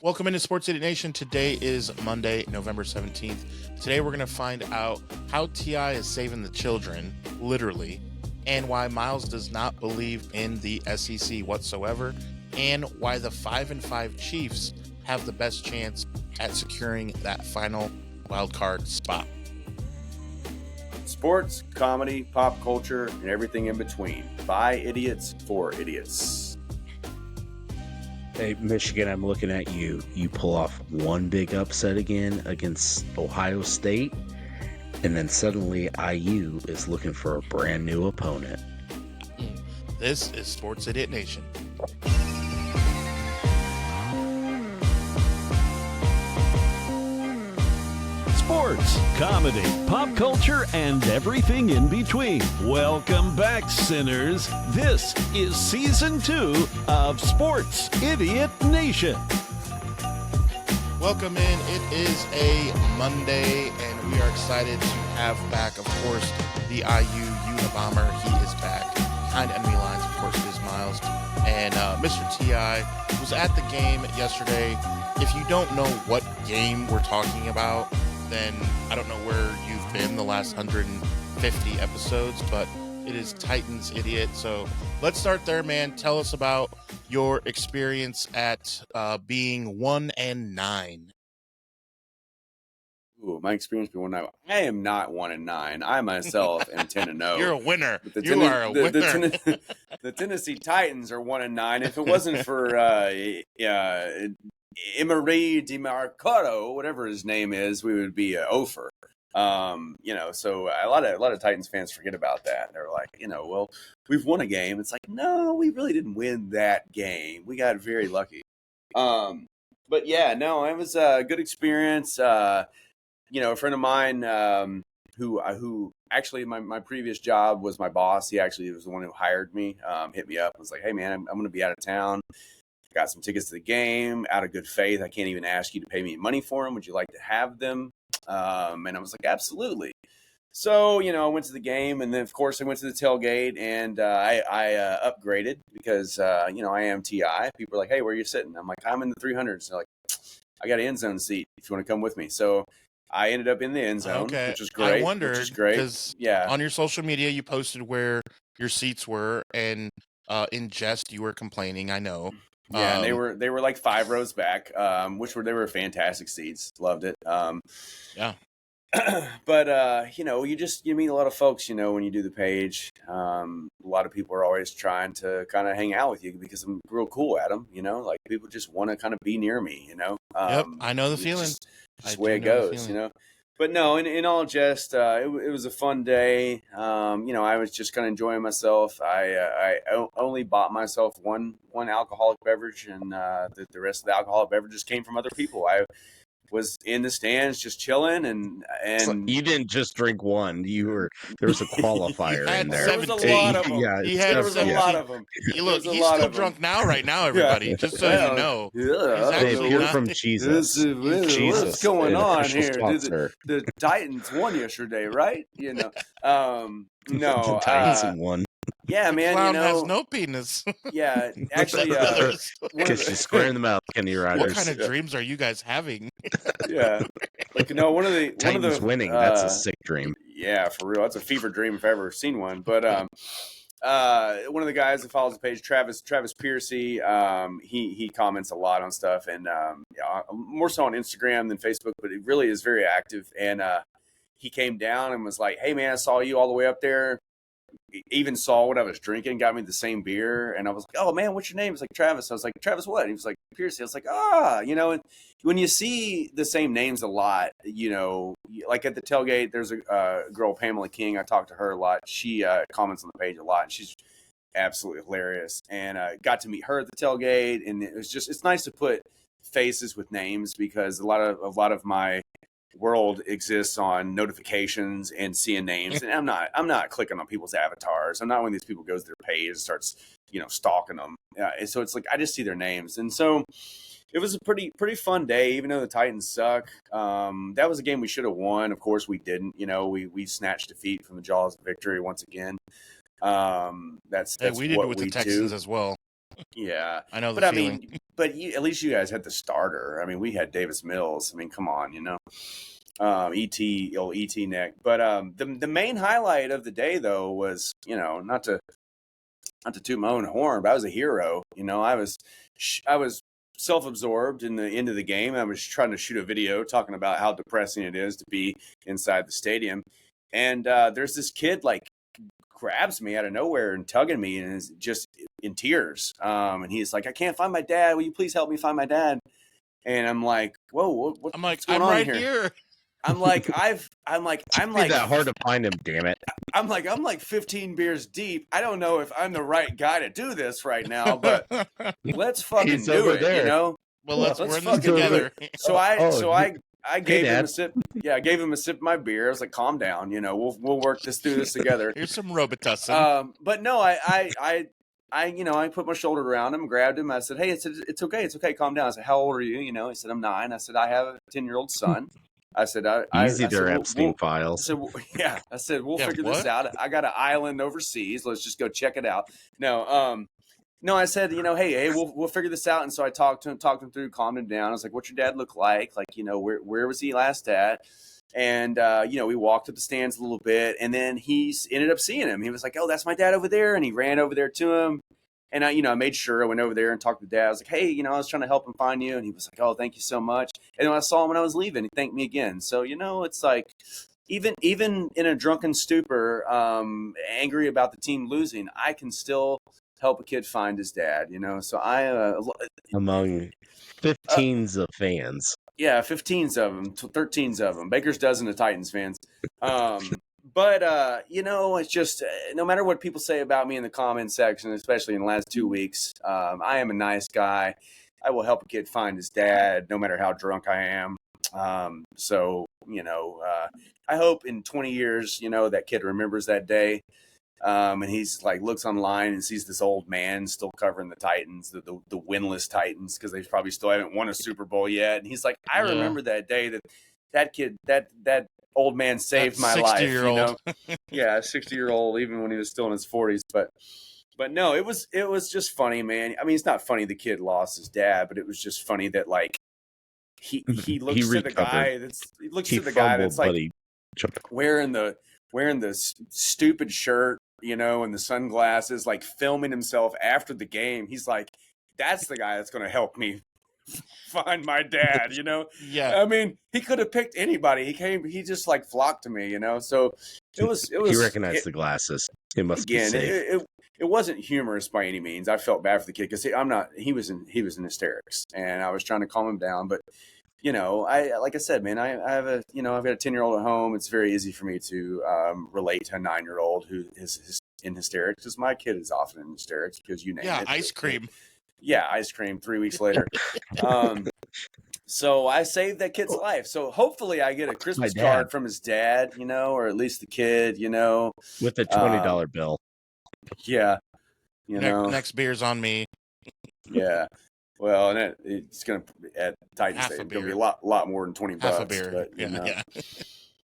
Welcome into Sports Idiot Nation. Today is Monday, November 17th. Today we're going to find out how T.I. is saving the children, literally, and why Miles does not believe in the SEC whatsoever, and why the 5-5 Chiefs have the best chance at securing that final wildcard spot. Sports, comedy, pop culture, and everything in between. By idiots, for idiots. Hey, Michigan, I'm looking at you. You pull off one big upset again against Ohio State, and then suddenly IU is looking for a brand new opponent. This is Sports Idiot Nation. Sports, comedy, pop culture, and everything in between. Welcome back, sinners. This is Season 2 of Sports Idiot Nation. Welcome in. It is a Monday, and we are excited to have back, of course, the IU Unabomber. He is back. Behind enemy lines, of course, it is Miles. And Mr. T.I. was at the game yesterday. If you don't know what game we're talking about, then I don't know where you've been the last 150 episodes, but it is Titans Idiot. So let's start there, man. Tell us about your experience at being 1-9. Ooh, my experience being 1-9. I am not 1-9. I myself am 10-0. You're a winner. You are a winner. The Tennessee Titans are 1-9. If it wasn't for Emery DiMarcotto, whatever his name is, we would be over. So a lot of Titans fans forget about that. They're like, well, we've won a game. It's like, no, we really didn't win that game. We got very lucky. But yeah, no, it was a good experience. A friend of mine who actually my previous job was my boss. He actually was the one who hired me. Hit me up and was like, hey man, I'm going to be out of town. Got some tickets to the game out of good faith. I can't even ask you to pay me money for them. Would you like to have them? And I was like, absolutely. So, I went to the game, and then, of course, I went to the tailgate, and I upgraded because, I am T.I. People are like, hey, where are you sitting? I'm like, I'm in the 300s. They're like, I got an end zone seat if you want to come with me. So I ended up in the end zone, which was great. I wondered, which is great. Because on your social media, you posted where your seats were, and in jest, you were complaining, I know. Yeah, and they were like 5 rows back, they were fantastic seats. Loved it. Yeah. But you meet a lot of folks, when you do the page. A lot of people are always trying to kind of hang out with you because I'm real cool at them. Like people just want to kind of be near me. Yep, I know the feeling. Just the way it goes. But no, in all jest, it was a fun day. I was just kind of enjoying myself. I only bought myself one alcoholic beverage, and the rest of the alcoholic beverages came from other people. I was in the stands just chilling, and So you didn't just drink one. There was a qualifier in there. There was a lot of them. Yeah, there was a lot of them. Look, he's still drunk now, everybody. Just so you know. Yeah, you're from Jesus. What's going on here? The Titans won yesterday, right? The No, Titans won. Yeah, man. Clown has no penis. Yeah, actually, because she's squaring them out, Kenny Riders. What kind of dreams are you guys having? Yeah, one of the Titans winning. That's a sick dream. Yeah, for real. That's a fever dream if I've ever seen one. But one of the guys that follows the page, Travis Piercy, he comments a lot on stuff, and more so on Instagram than Facebook, but he really is very active. And he came down and was like, "Hey, man, I saw you all the way up there. Even saw what I was drinking, got me the same beer." And I was like, "Oh man, what's your name?" He's like, "Travis." I was like, "Travis what?" And he was like, "Piercy." I was like, and when you see the same names a lot, like at the tailgate, there's a girl, Pamela King. I talk to her a lot. She comments on the page a lot, and she's absolutely hilarious. And got to meet her at the tailgate, and it's nice to put faces with names because a lot of my world exists on notifications and seeing names, and I'm not clicking on people's avatars. I'm not one of these people goes to their page and starts stalking them. And so it's like I just see their names, and so it was a pretty fun day, even though the Titans suck. That was a game we should have won. Of course, we didn't. We snatched defeat from the jaws of victory once again. That's we did what with we the Texans do. as well. Yeah, I know the but I feeling. mean, at least you guys had the starter. I mean, we had Davis Mills. I mean, come on, ET neck. But the main highlight of the day though was, not to toot my own horn, but I was a hero. I was self-absorbed in the end of the game. I was trying to shoot a video talking about how depressing it is to be inside the stadium, and there's this kid like grabs me out of nowhere and tugging me and is just in tears. And he's like, "I can't find my dad. Will you please help me find my dad?" And I'm like, "Whoa, what's going I'm on right here?" here. I'm like It's that hard to find him, damn it. I'm like 15 beers deep. I don't know if I'm the right guy to do this right now, but let's fucking He's do over it, there. Well, Let's we're in this fucking do together. So I gave him Dad. a sip. Yeah, I gave him a sip of my beer. I was like, "Calm down, we'll work through this together." Here's some Robitussin. But no, I put my shoulder around him, grabbed him. I said, "Hey, it's okay, calm down." I said, "How old are you?" He said, "I'm 9." I said, "I have a 10-year-old son." I said, Easy there, said, Epstein files. I said, we'll Yeah, figure this what? out. I got an island overseas. Let's just go check it out. No, I said, hey, we'll figure this out. And so I talked him through, calmed him down. I was like, "What's your dad look like? Like, where was he last at?" And, we walked up the stands a little bit, and then he ended up seeing him. He was like, "Oh, that's my dad over there." And he ran over there to him. And I made sure I went over there and talked to Dad. I was like, "Hey, I was trying to help him find you." And he was like, "Oh, thank you so much." And then when I saw him when I was leaving, he thanked me again. So, it's like, even in a drunken stupor, angry about the team losing, I can still help a kid find his dad, So Among 15s of fans. yeah, 15s of them, 13s of them. Baker's dozen of Titans fans. But it's just no matter what people say about me in the comment section, especially in the last 2 weeks, I am a nice guy. I will help a kid find his dad, no matter how drunk I am. I hope in 20 years, that kid remembers that day. And he's like, looks online and sees this old man still covering the Titans, the winless Titans, because they probably still haven't won a Super Bowl yet. And he's like, "I remember that day that kid, that old man saved my life." 60-year-old. Yeah, 60-year-old, even when he was still in his 40s. But no, it was just funny, man. I mean, it's not funny the kid lost his dad, but it was just funny that like he looks to the guy that's like wearing the stupid shirt, and the sunglasses, like filming himself after the game. He's like, "That's the guy that's going to help me find my dad," Yeah. I mean, he could have picked anybody. He just like flocked to me, So it was. He recognized the glasses. It must be safe. It wasn't humorous by any means. I felt bad for the kid because he was in hysterics, and I was trying to calm him down. But like I said, man, I have I've got a 10-year-old at home. It's very easy for me to relate to a 9-year-old who is in hysterics, because my kid is often in hysterics because you name it. Ice cream. Yeah, ice cream 3 weeks later. So I saved that kid's life. So hopefully I get a Christmas card from his dad, or at least the kid, with a $20 bill. Yeah. Next beer's on me. Yeah. Well, and it's going to, at Titan State, it's going to be a lot more than $20. Half a beer. But, Yeah. But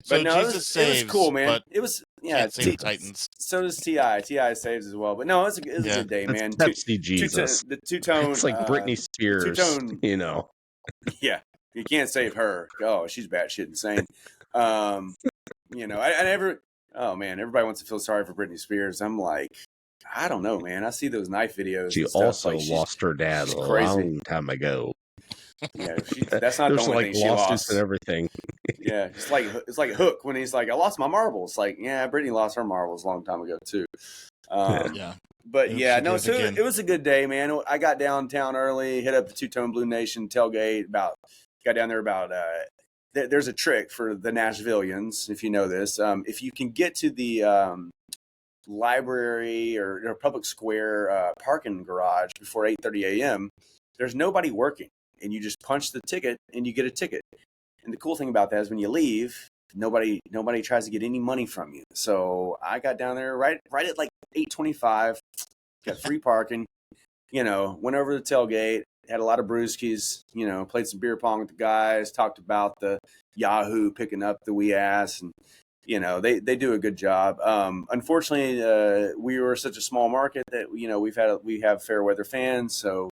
So no, Jesus it was cool, man. but It was, can't save the Titans. So does T.I. T.I. saves as well. But no, it was a good day, man. Pepsi Jesus. The two-tone. It's like Britney Spears, Yeah. You can't save her. Oh, she's batshit insane. I never. Oh man, everybody wants to feel sorry for Britney Spears. I'm like, I don't know, man. I see those knife videos. She also lost her dad a long time ago. Yeah, that's not the only thing she lost. And everything. Yeah, it's like Hook when he's like, "I lost my marbles." Like, yeah, Britney lost her marbles a long time ago too. Yeah. But yeah, no, so it was a good day, man. I got downtown early, hit up the Two-Tone Blue Nation tailgate. Got down there about. There's a trick for the Nashvillians, if you know this. If you can get to the library or public square parking garage before 8:30 a.m., there's nobody working, and you just punch the ticket and you get a ticket. And the cool thing about that is when you leave, nobody tries to get any money from you. So I got down there right at like 8:25, got free parking, went over to the tailgate, had a lot of brewskis, played some beer pong with the guys, talked about the Yahoo picking up the wee ass, and they do a good job. Unfortunately, we were such a small market that we have fair weather fans, so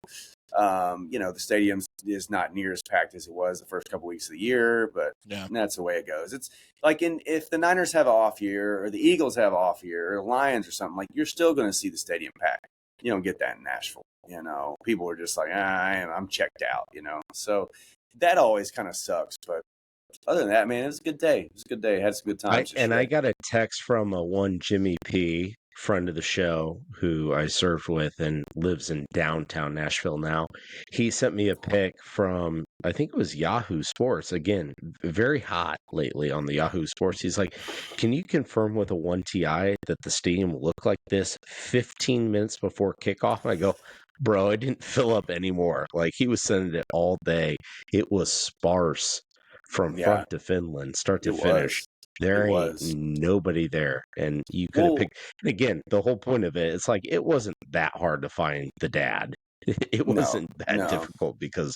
the stadium is not near as packed as it was the first couple weeks of the year, but that's the way it goes. It's like if the Niners have an off year or the Eagles have an off year or the Lions or something, like you're still going to see the stadium packed. You don't get that in Nashville. People are just like, I'm checked out, so that always kind of sucks. But other than that, man, it was a good day. It was a good day. Had some good times. I got a text from one Jimmy P, friend of the show, who I served with and lives in downtown Nashville now. He sent me a pic from, I think it was Yahoo Sports. Again, very hot lately on the Yahoo Sports. He's like, can you confirm with a 1TI that the stadium looked like this 15 minutes before kickoff? And I go, bro, I didn't fill up anymore. Like, he was sending it all day. It was sparse from front to Finland, start to finish. There ain't nobody there. And you could have picked. And again, the whole point of it, it's like it wasn't that hard to find the dad. It wasn't that difficult because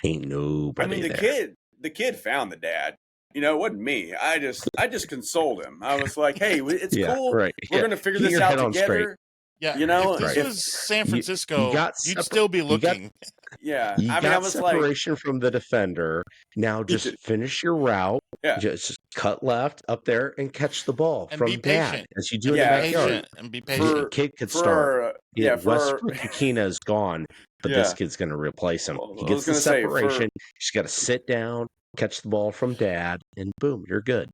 ain't nobody there. The kid found the dad. It wasn't me. I just consoled him. I was like, hey, it's cool. Right. We're going to figure this out together. Yeah, if this was San Francisco, you'd still be looking. I was separation from the defender. Now just finish your route. Yeah. Just cut left up there and catch the ball and from be patient. as you do in the backyard. And be patient. Kid could start. Westbrook Akina is gone, but this kid's going to replace him. He gets the separation. He's got to sit down, catch the ball from dad, and boom, you're good.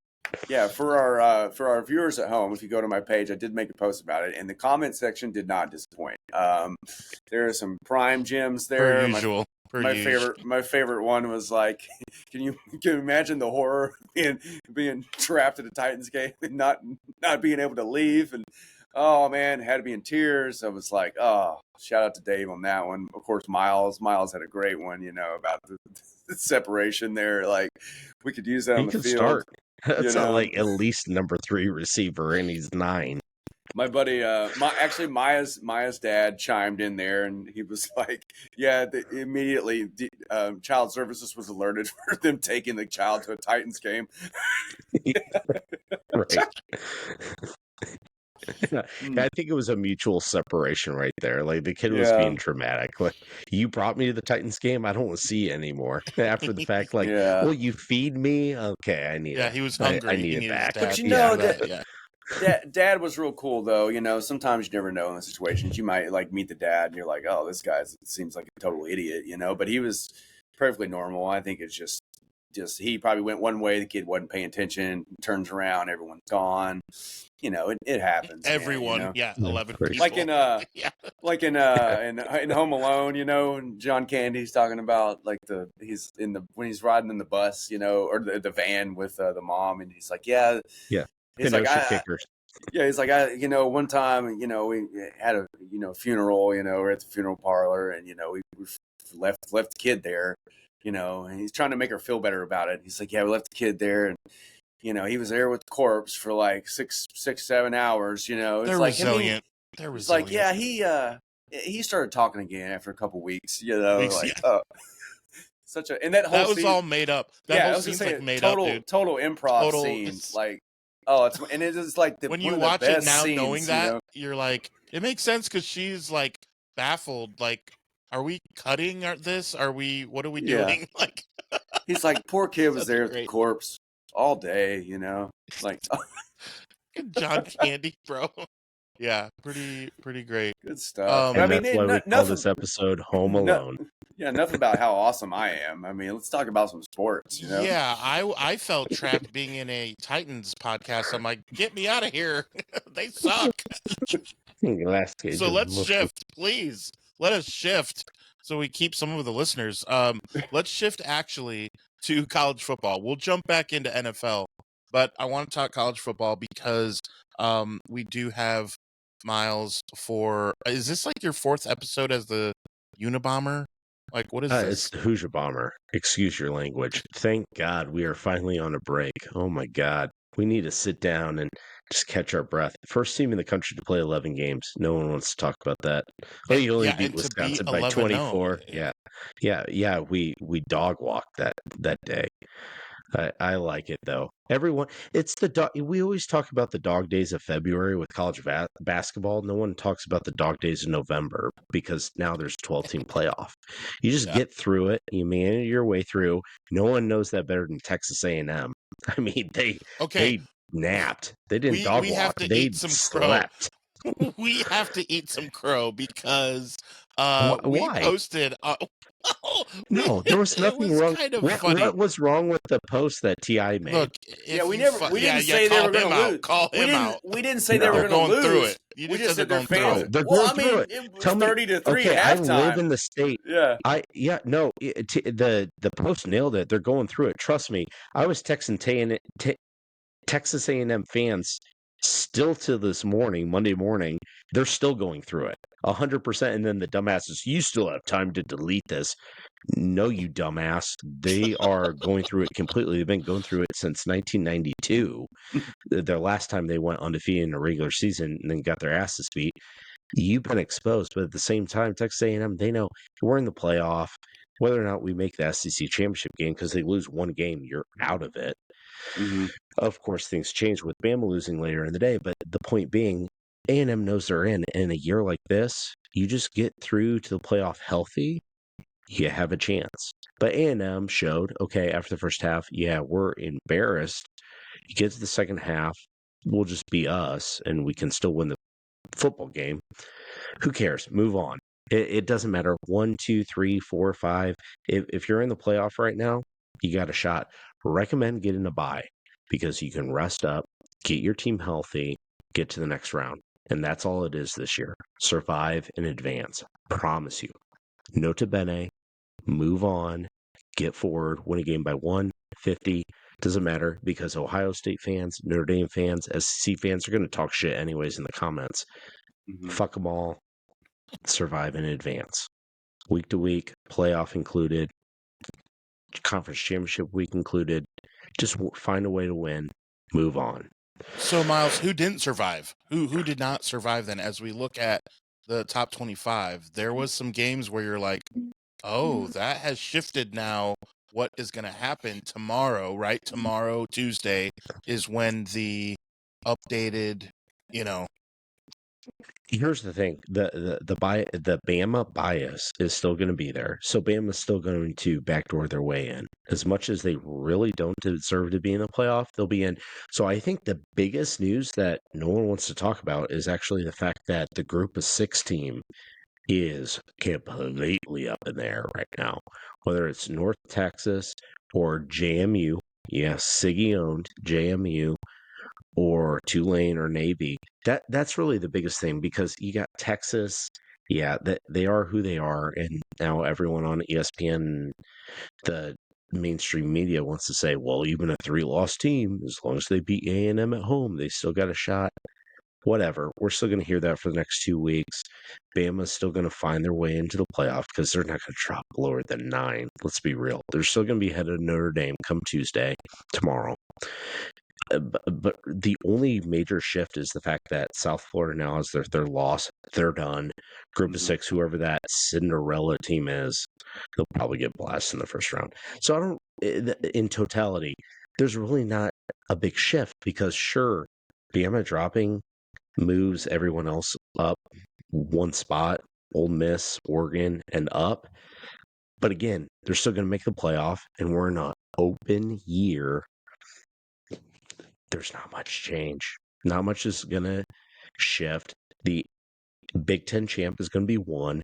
Yeah, for our viewers at home, if you go to my page, I did make a post about it, and the comment section did not disappoint. There are some prime gems there. Per usual. My favorite one was like, can you imagine the horror being trapped at a Titans game and not being able to leave? And oh man, had to be in tears. I was like, oh, shout out to Dave on that one. Of course, Miles had a great one, about the separation there. Like, we could use that on the field. Start. That's like at least number 3 receiver, and he's 9. My buddy, Maya's dad chimed in there, and he was like, "Yeah." Immediately, child services was alerted for them taking the child to a Titans game. Right. I think it was a mutual separation right there. Like, the kid was being dramatic. Like, you brought me to the Titans game. I don't want to see you anymore. After the fact, like, well, you feed me. Okay, I need it. He was hungry. I need it back. But Dad was real cool, though. Sometimes you never know in the situations. You might like meet the dad, and you're like, "Oh, this guy seems like a total idiot," But he was perfectly normal. I think it's just he probably went one way. The kid wasn't paying attention. Turns around, everyone's gone. It happens. Everyone, man, 11 people. Like in Home Alone, and John Candy's talking about like when he's riding in the bus, or the van with the mom, and he's like, he's like, he's like, one time, we had a funeral, we're at the funeral parlor, and we left the kid there, and he's trying to make her feel better about it. He's like, we left the kid there, and he was there with the corpse for like 6-7 hours. They're like resilient. They're resilient. Like, he started talking again after a couple weeks. Such a and that whole was scene, all made up. That whole scene's like made up, dude. Total improv scene. Like, it is like when you watch it now, scenes, knowing that you're like, it makes sense because she's like baffled. Like, are we cutting this? What are we doing? Like, he's like, poor kid was there with the corpse all day, like John Candy, bro. Yeah, pretty great. Good stuff. And that's why we call this episode Home Alone. Enough about how awesome I am. I mean, let's talk about some sports, Yeah, I felt trapped being in a Titans podcast. I'm like, get me out of here. They suck. So let's shift, please. Let us shift so we keep some of the listeners. Let's shift actually to college football. We'll jump back into NFL, but I want to talk college football because we do have Miles for. Is this like your 4th episode as the Unabomber? Like, what is this? It's the Hoosier Bomber. Excuse your language. Thank God we are finally on a break. Oh my God. We need to sit down and just catch our breath. First team in the country to play 11 games. No one wants to talk about that. Oh, you only beat Wisconsin by 24. Yeah. We dog walked that day. I like it though. Everyone, it's the dog. We always talk about the dog days of February with college basketball. No one talks about the dog days of November because now there's 12-team playoff. You just get through it. You manage your way through. No one knows that better than Texas A&M. I mean, they napped. They didn't dog we walk. have to They eat some slept. We have to eat some crow because we Why? posted. No, there was nothing was wrong. Kind of What, funny. what was wrong with the post that Ti made? Look, we didn't say they were going to lose. Call him out. We didn't say they were going to lose. Through it. We just said they're going through fans. it. They're going through it. It was Tell me, 30-3 okay, at halftime. I live in the state. Yeah. The post nailed it. They're going through it. Trust me. I was texting Texas A&M fans still to this morning, Monday morning. They're still going through it 100%. And then the dumbasses, you still have time to delete this. No, you dumbass. They are going through it completely. They've been going through it since 1992. Their last time they went undefeated in a regular season and then got their asses beat. You've been exposed, but at the same time, Texas A&M, they know we're in the playoff. Whether or not we make the SEC championship game, because they lose one game, you're out of it. Mm-hmm. Of course, things change with Bama losing later in the day, but the point being, A&M knows they're in. And in a year like this, you just get through to the playoff healthy, you have a chance. But A&M showed, okay, after the first half, yeah, we're embarrassed. You get to the second half, we'll just be us, and we can still win the football game. Who cares? Move on. It doesn't matter. 1, 2, 3, 4, 5. If you're in the playoff right now, you got a shot. Recommend getting a bye because you can rest up, get your team healthy, get to the next round. And that's all it is this year. Survive and advance. Promise you. Nota bene. Move on. Get forward. Win a game by 150. Doesn't matter because Ohio State fans, Notre Dame fans, SEC fans are going to talk shit anyways in the comments. Mm-hmm. Fuck them all. Survive and advance. Week to week, playoff included, conference championship week included. Just find a way to win. Move on. So, Miles, who didn't survive? Who did not survive then? As we look at the top 25, there was some games where you're like, oh, that has shifted now. What is going to happen tomorrow, right? Tomorrow, Tuesday, is when the updated, Here's the thing: the Bama bias is still going to be there, so Bama's still going to backdoor their way in. As much as they really don't deserve to be in the playoff, they'll be in. So I think the biggest news that no one wants to talk about is actually the fact that the Group of 6 team is completely up in the air right now. Whether it's North Texas or JMU, yes, Siggy owned JMU, or Tulane or Navy. That's really the biggest thing because you got Texas. Yeah, they are who they are, and now everyone on ESPN, the mainstream media wants to say, well, even a 3-loss team, as long as they beat A&M at home, they still got a shot. Whatever. We're still going to hear that for the next 2 weeks. Bama's still going to find their way into the playoff because they're not going to drop lower than 9. Let's be real. They're still going to be ahead of Notre Dame come Tuesday, tomorrow. But the only major shift is the fact that South Florida now is their loss. They're done. Group of 6, whoever that Cinderella team is, they'll probably get blasted in the first round. So in totality, there's really not a big shift because sure, Bama dropping moves everyone else up one spot, Ole Miss, Oregon, and up. But again, they're still going to make the playoff, and we're in an open year. There's not much change. Not much is going to shift. The Big Ten champ is going to be 1.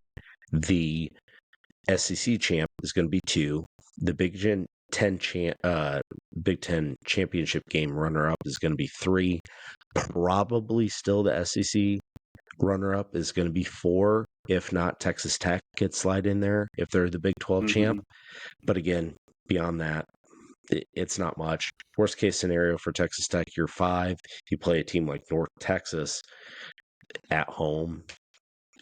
The SEC champ is going to be 2. The Big Ten championship game runner-up is going to be 3. Probably still the SEC runner-up is going to be 4. If not, Texas Tech could slide in there if they're the Big 12 champ. But again, beyond that, it's not much. Worst case scenario for Texas Tech, you're 5. You play a team like North Texas at home,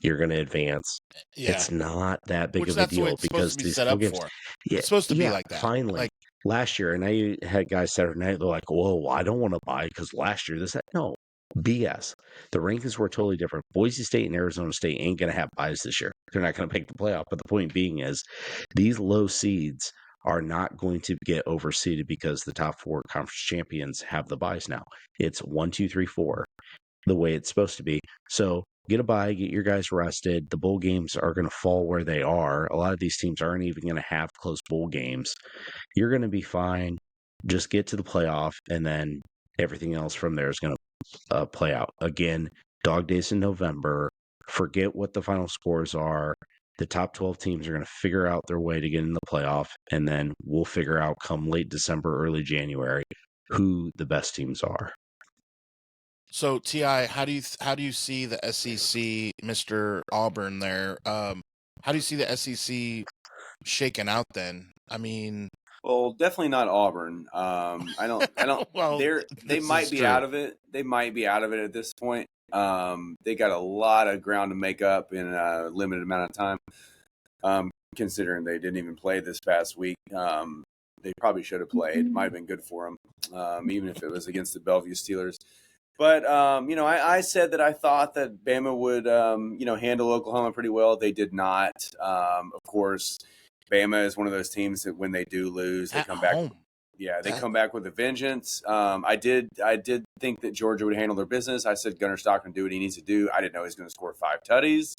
you're going to advance. Yeah. It's not that big of a deal because these set up games, for. Yeah, it's supposed to be like that. Finally. Last year, and I had guys Saturday night, they're like, whoa, I don't want to buy because last year this, that. No, BS. The rankings were totally different. Boise State and Arizona State ain't going to have buys this year. They're not going to make the playoff. But the point being is these low seeds are not going to get overseeded because the top 4 conference champions have the byes now. It's 1, 2, 3, 4, the way it's supposed to be. So get a bye, get your guys rested. The bowl games are going to fall where they are. A lot of these teams aren't even going to have close bowl games. You're going to be fine. Just get to the playoff, and then everything else from there is going to play out. Again, dog days in November. Forget what the final scores are. The top 12 teams are going to figure out their way to get in the playoff, and then we'll figure out come late December, early January, who the best teams are. So Ti, how do you see the SEC, Mr. Auburn there? How do you see the SEC shaking out then? I mean, Well, definitely not Auburn. I don't. well, they might be out of it. They might be out of it at this point. They got a lot of ground to make up in a limited amount of time. Considering they didn't even play this past week, they probably should have played. It might have been good for them, even if it was against the Bellevue Steelers. But I said that I thought that Bama would handle Oklahoma pretty well. They did not. Of course, Bama is one of those teams that when they do lose, they come back. Yeah, they come back with a vengeance. I did think that Georgia would handle their business. I said Gunnar Stockton do what he needs to do. I didn't know he was going to score 5 tutties.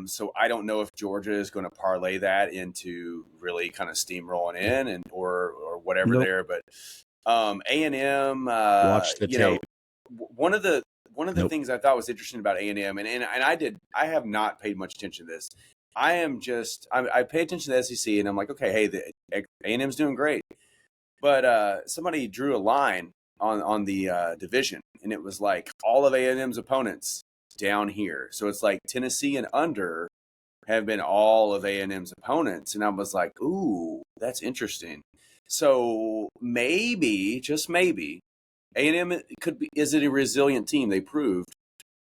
So I don't know if Georgia is going to parlay that into really kind of steamrolling in or whatever there. But A&M, watch the tape. One of the things I thought was interesting about A&M, and I have not paid much attention to this. I pay attention to the SEC, and I'm like, okay, hey, the A&M's doing great. But somebody drew a line on the division, and it was like all of A&M's opponents down here. So it's like Tennessee and under have been all of A&M's opponents, and I was like, ooh, that's interesting. So maybe, just maybe, A&M is a resilient team. They proved,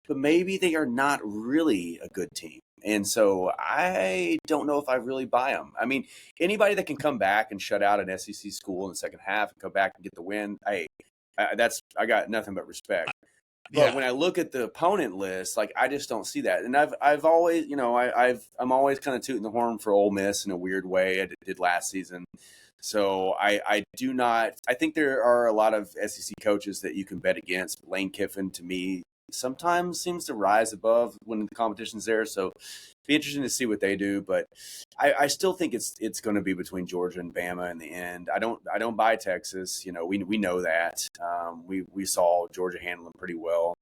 but maybe they are not really a good team. And so I don't know if I really buy them. I mean, anybody that can come back and shut out an SEC school in the second half and come back and get the win, I got nothing but respect. But when I look at the opponent list, like I just don't see that. And I've always, I'm always kind of tooting the horn for Ole Miss in a weird way. I did last season. So I do not. I think there are a lot of SEC coaches that you can bet against. Lane Kiffin, to me, sometimes seems to rise above when the competition's there. So be interesting to see what they do. But I still think it's going to be between Georgia and Bama in the end. I don't buy Texas. We know that. We saw Georgia handle them pretty well.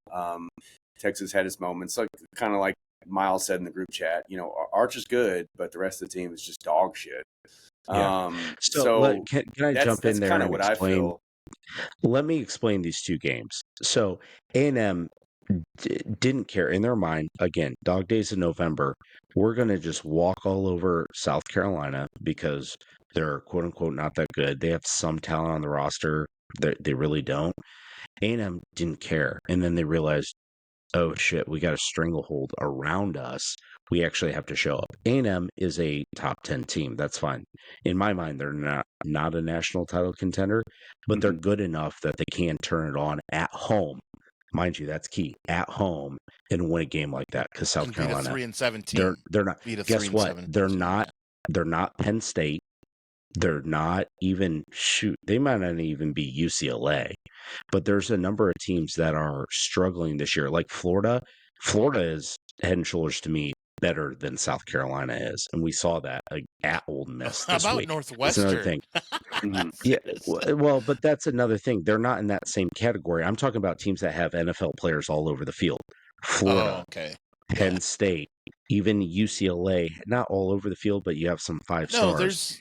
Texas had its moments, kind of like Miles said in the group chat. Arch is good, but the rest of the team is just dog shit. Yeah. So can I jump in there and what explain? I feel. Let me explain these two games. So A&M didn't care in their mind. Again, dog days in November. We're going to just walk all over South Carolina because they're quote unquote not that good. They have some talent on the roster. They really don't. A&M didn't care. And then they realized, oh shit, we got a stranglehold around us. We actually have to show up. A&M is a top 10 team. That's fine. In my mind, they're not a national title contender, but they're good enough that they can turn it on at home. Mind you, that's key. At home and win a game like that because South Carolina, 3-17. They're not. Guess what? They're not. They're not Penn State. They're not even they might not even be UCLA, but there's a number of teams that are struggling this year. Like Florida is head and shoulders to me better than South Carolina is, and we saw that at Ole Miss this How about week. Northwestern? That's another thing. Yeah, well, but that's another thing. They're not in that same category. I'm talking about teams that have NFL players all over the field. Florida, Penn State, even UCLA, not all over the field, but you have some 5 stars. No, there's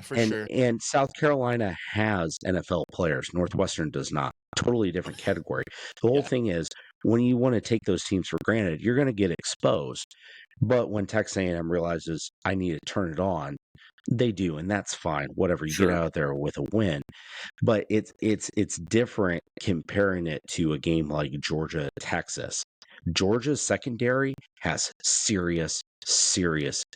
for sure. And South Carolina has NFL players. Northwestern does not. Totally different category. The whole thing is when you want to take those teams for granted, you're going to get exposed. But when Texas A&M realizes I need to turn it on, they do, and that's fine. Whatever, you get out there with a win. But it's different comparing it to a game like Georgia, Texas. Georgia's secondary has serious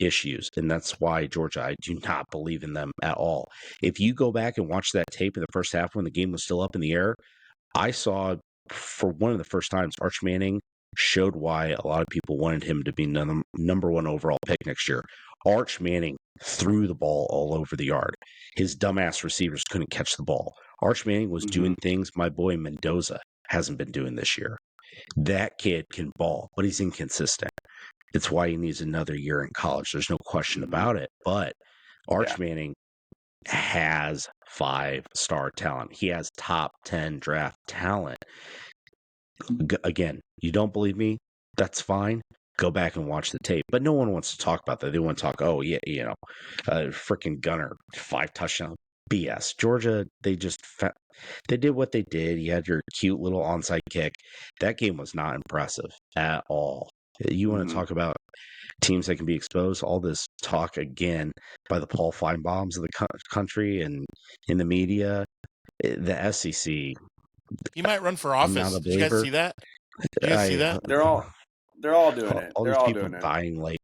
issues, and that's why Georgia, I do not believe in them at all. If you go back and watch that tape in the first half when the game was still up in the air, I saw for one of the first times Arch Manning showed why a lot of people wanted him to be number 1 overall pick next year. Arch Manning threw the ball all over the yard. His dumbass receivers couldn't catch the ball. Arch Manning was doing things my boy Mendoza hasn't been doing this year. That kid can ball, but he's inconsistent. It's why he needs another year in college. There's no question about it. But Arch Manning has 5-star talent. He has top 10 draft talent. Again, you don't believe me? That's fine. Go back and watch the tape. But no one wants to talk about that. They want to talk, freaking Gunner, 5 touchdowns. BS. Georgia, they did what they did. You had your cute little onside kick. That game was not impressive at all. You want to talk about teams that can be exposed? All this talk again by the Paul Feinbaums of the country and in the media. The SEC. He might run for office. Did you guys see that? Did you guys see that? They're all doing it. All They're these all people doing it. dying late.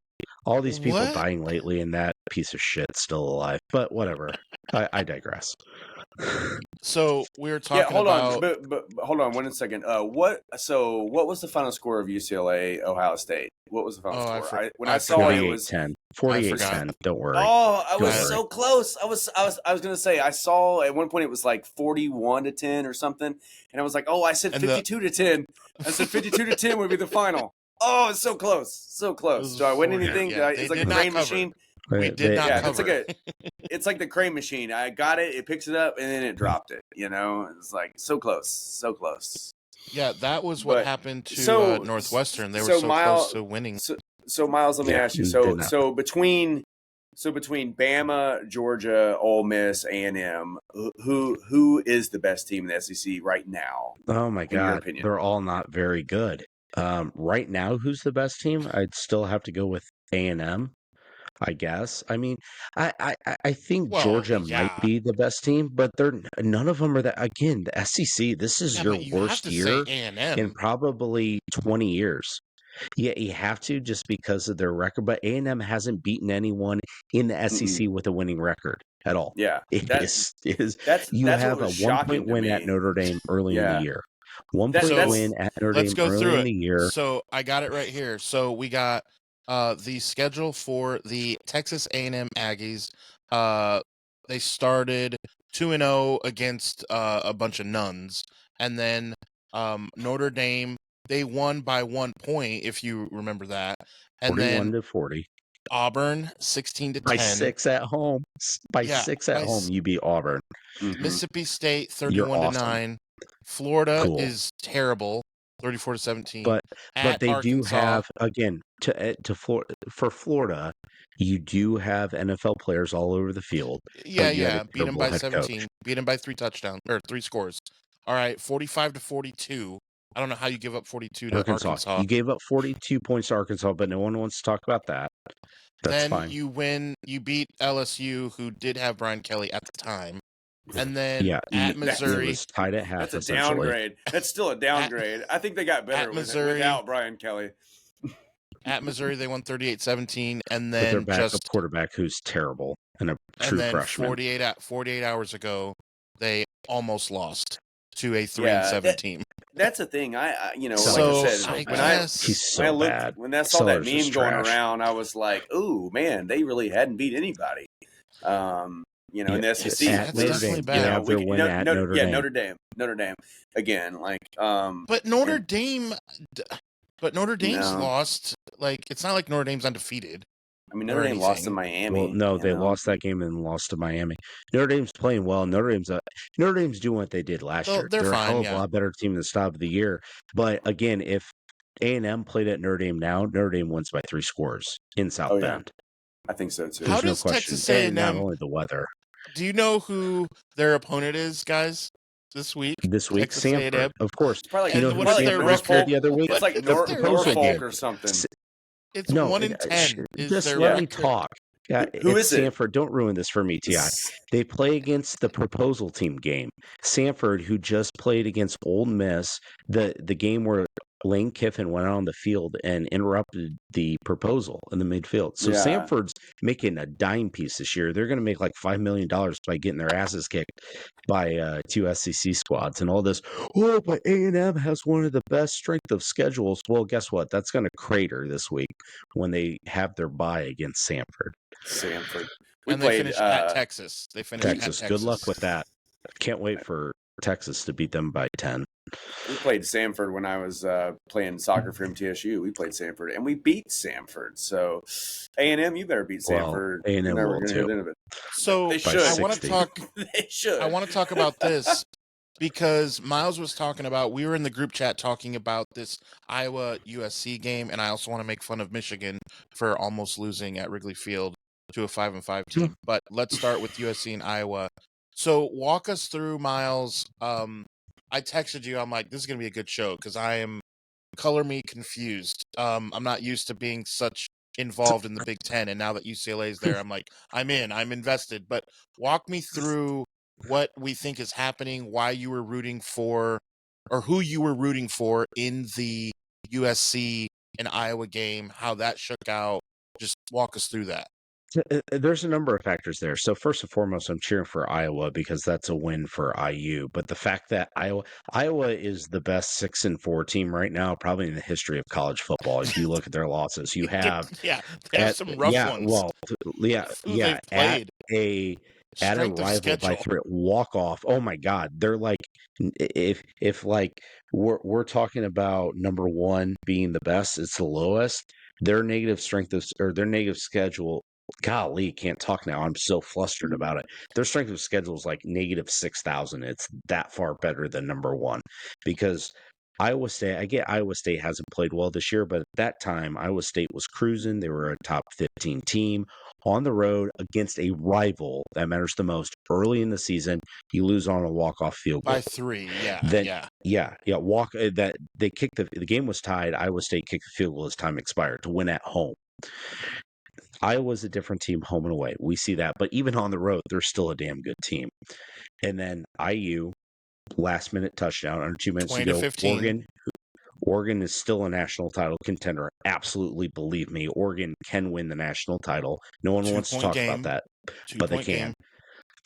All these people dying lately, and that piece of shit's still alive. But whatever. I digress. So we were talking hold about. on, but hold on 1 second. What was the final score of UCLA Ohio State? What was the final score? I saw it, it was 48-10. 48-10. Don't worry. Oh, I was so close. I was gonna say I saw at one point it was like 41-10 or something, and I was like, oh, I said 52-10. I said 52-10 would be the final. Oh, it's so close, so close. Do I win anything? It's like a crane machine. We did not cover. It's like the crane machine. I got it, it picks it up, and then it dropped it. It's like so close, so close. Yeah, that was what happened to Northwestern. They were so close to winning. So Miles, let me ask you. So between Bama, Georgia, Ole Miss, A&M, who is the best team in the SEC right now? Oh my God, they're all not very good. Right now, who's the best team? I'd still have to go with A&M. I guess. I mean, I think Georgia might be the best team, but none of them are that. Again, the SEC. This is your worst year in probably 20 years. Yeah, you have to just because of their record. But A&M hasn't beaten anyone in the SEC with a winning record at all. Yeah, you have a 1-point win at Notre Dame early in the year. 1-point win at Notre Dame early in the year. So I got it right here. So we got. The schedule for the Texas A&M Aggies, they started 2-0 against a bunch of nuns, and then Notre Dame, they won by 1 point, if you remember that, and 41-40. Auburn 16-10 by 6 at home. By 6 at home, you beat Auburn. Mississippi State 31-9. Florida is terrible. 34-17. But they Arkansas. do have, again, for Florida, you do have NFL players all over the field. Yeah. Beat them by 17. Coach. Beat them by 3 touchdowns or 3 scores. All right, 45-42. I don't know how you give up 42 to Arkansas. You gave up 42 points to Arkansas, but no one wants to talk about that. That's fine. Then you beat LSU, who did have Brian Kelly at the time. And then at Missouri, was tied at half. That's a downgrade. That's still a downgrade. I think they got better without Brian Kelly. At Missouri, they won 38-17, and then with their backup quarterback, who's terrible and a true freshman. 48 hours ago, they almost lost to a 3-7 team. That's the thing. Like I said, when I saw that meme going around, I was like, "Ooh, man, they really hadn't beat anybody." In the SEC. That's definitely bad. Notre Dame again. But Notre Dame lost. It's not like Notre Dame's undefeated. I mean, Notre Dame lost to Miami. Well, no, they lost that game and lost to Miami. Notre Dame's playing well. Notre Dame's doing what they did last year. They're fine, a hell of a lot better team than the start of the year. But again, if A&M played at Notre Dame now, Notre Dame wins by 3 scores in South Bend. I think so too. How does Texas A&M? Not only the weather. Do you know who their opponent is, guys? This week, Sanford, A&M. Of course. What is their record? The other week? It's like Norfolk or something. It's 1-10. Just let me talk. Who is Sanford? Don't ruin this for me, Ti. They play against the proposal team game. Sanford, who just played against Ole Miss, the game where Lane Kiffin went out on the field and interrupted the proposal in the midfield. So Yeah. Samford's making a dime piece this year. They're going to make like $5 million by getting their asses kicked by 2 SEC squads and all this. Oh, but A&M has one of the best strength of schedules. Well, guess what? That's going to crater this week when they have their bye against Samford. They finish at Texas. They finish Texas. at Texas. Good luck with that. Can't wait for Texas to beat them by 10. We played Samford when I was playing soccer for MTSU. We played Samford, and we beat Samford. So, A&M, you better beat Samford. Well, A&M will too. So they should. I want to talk. They should. I want to talk about this because Miles was talking about. We were in the group chat talking about this Iowa USC game, and I also want to make fun of Michigan for almost losing at Wrigley Field to a 5-5 team. But let's start with USC and Iowa. So walk us through, Miles. I texted you. I'm like, this is going to be a good show because I am color me confused. I'm not used to being such involved in the Big Ten. And now that UCLA is there, I'm like, I'm invested. But walk me through what we think is happening, why you were rooting for, or who you were rooting for in the USC and Iowa game, how that shook out. Just walk us through that. There's a number of factors there. So first and foremost, I'm cheering for Iowa because that's a win for IU. But the fact that Iowa is the best 6-4 team right now, probably in the history of college football. If you look at their losses, you have they have some rough ones. Well, at a rival by 3 walk off. Oh my God, they're like if like we're talking about number one being the best, it's the lowest. Their negative strength or their negative schedule. Golly, can't talk now. I'm so flustered about it. Their strength of schedule is like negative 6,000. It's that far better than number one because Iowa State, I get Iowa State hasn't played well this year, but at that time, Iowa State was cruising. They were a top 15 team on the road against a rival that matters the most. Early in the season, you lose on a walk-off field goal. By 3, Walk that they kicked the game was tied. Iowa State kicked the field goal as time expired to win at home. Iowa's a different team home and away. We see that. But even on the road, they're still a damn good team. And then IU, last-minute touchdown under 2 minutes to go. 15. Oregon is still a national title contender. Absolutely, believe me. Oregon can win the national title. No one wants to talk about that, but they can.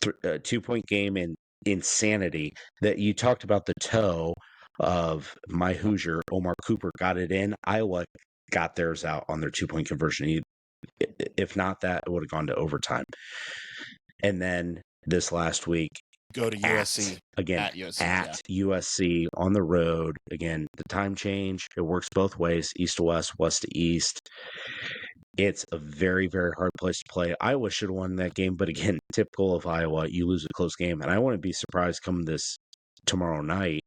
2-point game in insanity. That you talked about the toe of my Hoosier, Omar Cooper, got it in. Iowa got theirs out on their 2-point conversion. If not that, it would have gone to overtime. And then this last week, go to USC again at USC on the road. Again, the time change, it works both ways, east to west, west to east. It's a very, very hard place to play. Iowa should have won that game, but again, typical of Iowa, you lose a close game. And I wouldn't be surprised come this tomorrow night,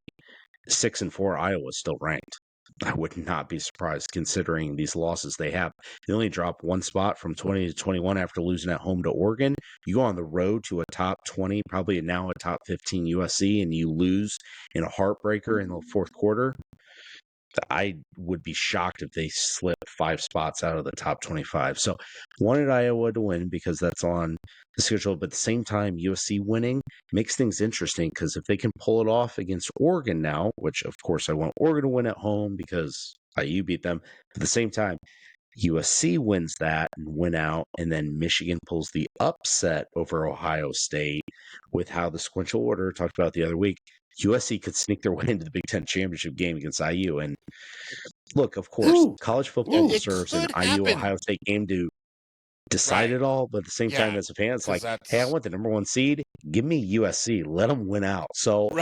6-4, Iowa's still ranked. I would not be surprised considering these losses they have. They only dropped one spot from 20 to 21 after losing at home to Oregon. You go on the road to a top 20, probably now a top 15 USC, and you lose in a heartbreaker in the fourth quarter. I would be shocked if they slip 5 spots out of the top 25. So wanted Iowa to win because that's on the schedule. But at the same time, USC winning makes things interesting because if they can pull it off against Oregon now, which of course I want Oregon to win at home because IU beat them. At the same time, USC wins that and win out, and then Michigan pulls the upset over Ohio State with how the sequential order talked about the other week. USC could sneak their way into the Big Ten championship game against IU. And look, of course, college football deserves an IU-Ohio State game to decide it all. But at the same time, as a fan, it's like, hey, I want the number one seed. Give me USC. Let them win out. So, so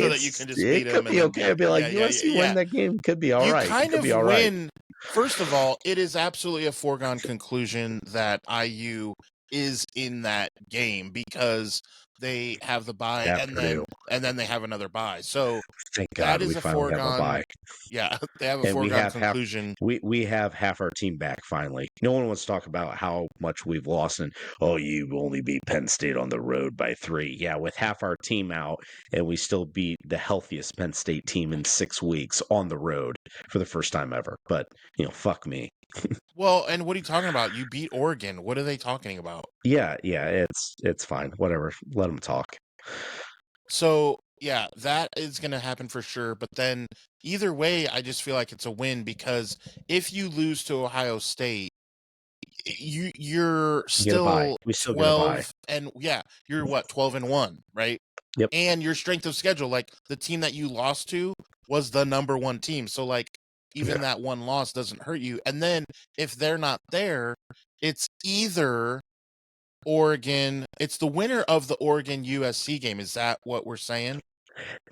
that you can just beat them. It could be okay. I'd be like, USC win that game. Could be all right. You kind of win. First of all, it is absolutely a foregone conclusion that IU is in that game because they have the bye and then they have another bye. So thank God that is a foregone. Yeah, they have a foregone conclusion. We have half our team back finally. No one wants to talk about how much we've lost and you only beat Penn State on the road by 3. Yeah, with half our team out and we still beat the healthiest Penn State team in 6 weeks on the road for the first time ever. But fuck me. Well, and what are you talking about? You beat Oregon. What are they talking about? Yeah, it's fine. Whatever. Let them talk. So Yeah, that is going to happen for sure. But then either way, I just feel like it's a win because if you lose to Ohio State, you're You get a bye. still We still get a bye. 12 and you're what, 12-1, right? Yep. And your strength of schedule, like the team that you lost to was the number one team. So like even that one loss doesn't hurt you. And then if they're not there, it's either Oregon, it's the winner of the Oregon USC game. Is that what we're saying?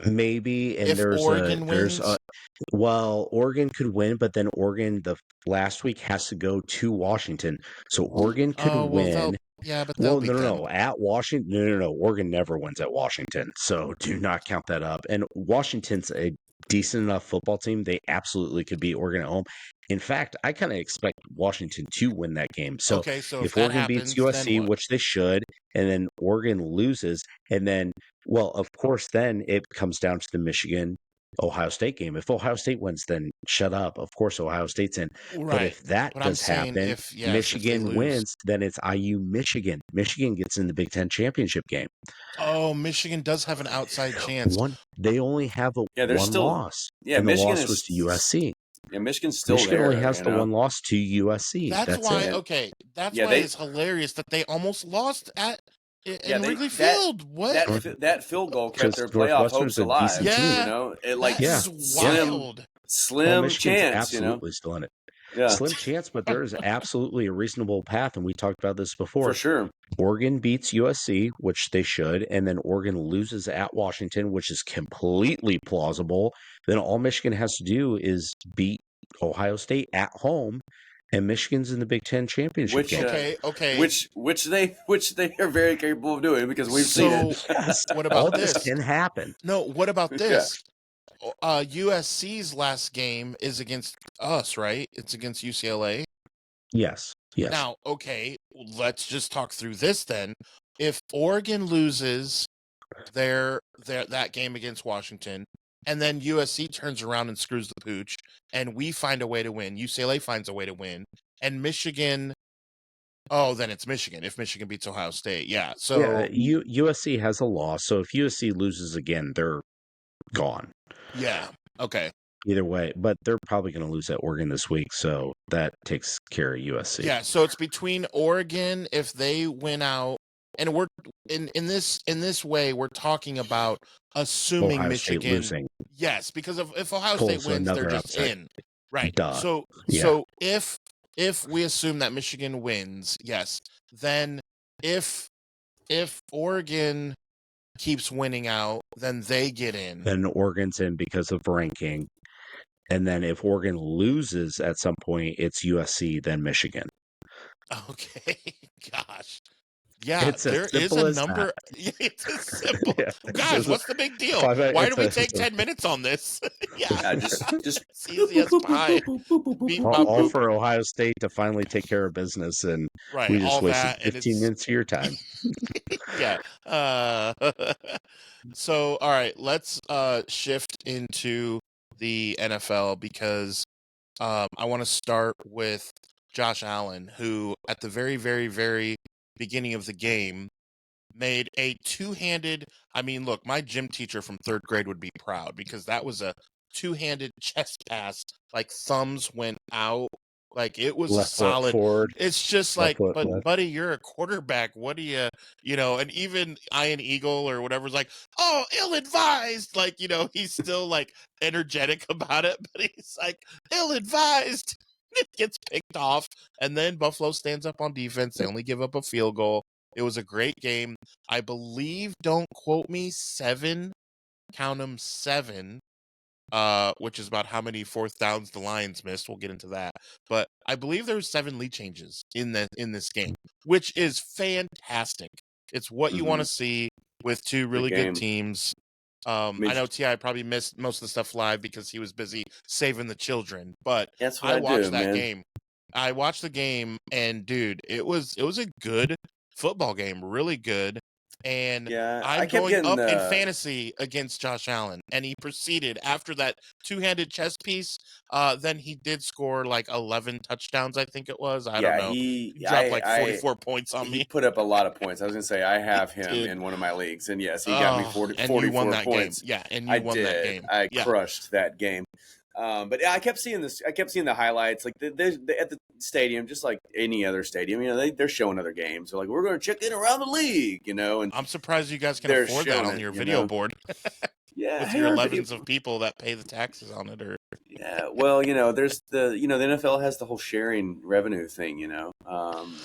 Maybe, and If Oregon wins, Oregon could win, but then Oregon the last week has to go to Washington, so Oregon could win. but they'll beat them. No, at Washington, no. Oregon never wins at Washington, so do not count that up. And Washington's a decent enough football team; they absolutely could beat Oregon at home. In fact, I kind of expect Washington to win that game. So, okay, so if that Oregon happens, beats USC, then what? which they should, and then Oregon loses, and then, well, of course, then it comes down to the Michigan Ohio State game. If Ohio State wins, then shut up. Of course, Ohio State's in. Right. But if that But I'm does saying happen, if they Michigan lose. wins, then it's IU Michigan. Michigan gets in the Big Ten championship game. Oh, Michigan does have an outside chance. They only have one loss. Yeah, and Michigan the loss was to USC. Yeah, Michigan's still Michigan there. only has the one loss to USC. That's why. it. Okay, that's why it's hilarious that they almost lost in Wrigley Field. What? That field goal kept their playoff hopes alive. Yeah, you know, wild. Slim chance. Absolutely still in it. Yeah. Slim chance, but there is absolutely a reasonable path, and we talked about this before. For sure. Oregon beats USC, which they should, and then Oregon loses at Washington, which is completely plausible. Then all Michigan has to do is beat Ohio State at home, and Michigan's in the Big Ten championship game. Okay. Which they are very capable of doing because we've seen it. Yes, what about all this? This can happen. No, what about this? USC's last game is against us, right? It's against UCLA. Yes. Now, okay, let's just talk through this then. If Oregon loses that game against Washington, and then USC turns around and screws the pooch, and we find a way to win, UCLA finds a way to win, and Michigan, then it's Michigan. If Michigan beats Ohio State, yeah. So USC has a loss, so if USC loses again, they're gone. Yeah. Okay. Either way, but they're probably going to lose at Oregon this week, so that takes care of USC. Yeah, so it's between Oregon if they win out, and we're in this way we're talking about assuming Ohio Michigan State losing. Yes, because if Ohio State wins, they're just in. Right. Duh. So if we assume that Michigan wins, yes, then if Oregon keeps winning out, then they get in. Then Oregon's in because of ranking. And then if Oregon loses at some point, it's USC, then Michigan. Okay. Gosh. Yeah, it's there is a number. It's a simple. Gosh, what's the big deal? Why do we take 10 minutes on this? just it's easy as pie. All for Ohio State to finally take care of business, and we just wasted 15 minutes of your time. Yeah. So, all right, let's shift into the NFL because I want to start with Josh Allen, who at the very, very, very beginning of the game made a two-handed, look, my gym teacher from 3rd grade would be proud because that was a two-handed chest pass, like thumbs went out, like it was left solid. Forward, it's just like, but buddy, you're a quarterback. What do you, and even Ian Eagle or whatever's like, oh, ill-advised. Like, he's still like energetic about it, but he's like, ill-advised. It gets picked off, and then Buffalo stands up on defense. They only give up a field goal. It was a great game. I believe, don't quote me, 7, count them 7, which is about how many 4th downs the Lions missed. We'll get into that. But I believe there were 7 lead changes in this game, which is fantastic. It's what you want to see with two really good teams. I know T.I. probably missed most of the stuff live because he was busy saving the children, but I watched that game. I watched the game, and dude, it was a good football game, really good. And Yeah, I I'm kept going getting up in the fantasy against Josh Allen, and he proceeded after that two-handed chess piece. Then he did score like 11 touchdowns, I think it was. I don't yeah know. he He dropped like 44 points on he me. put up a lot of points. I was gonna say I He have him did. in one of my leagues, and yes, he got me Oh, and you won 44 that game. points. Yeah, and I you won that did. game. I Yeah. crushed that game. But yeah, I kept seeing this. I kept seeing the highlights, like at the stadium, just like any other stadium. You know, they're showing other games. They're like, we're going to check in around the league. You know, and I'm surprised you guys can they're afford that showing on it, your you video know? board Yeah, with hey, your our 11s of people that pay the taxes on it. Or Yeah, well, you know, there's the NFL has the whole sharing revenue thing, you know.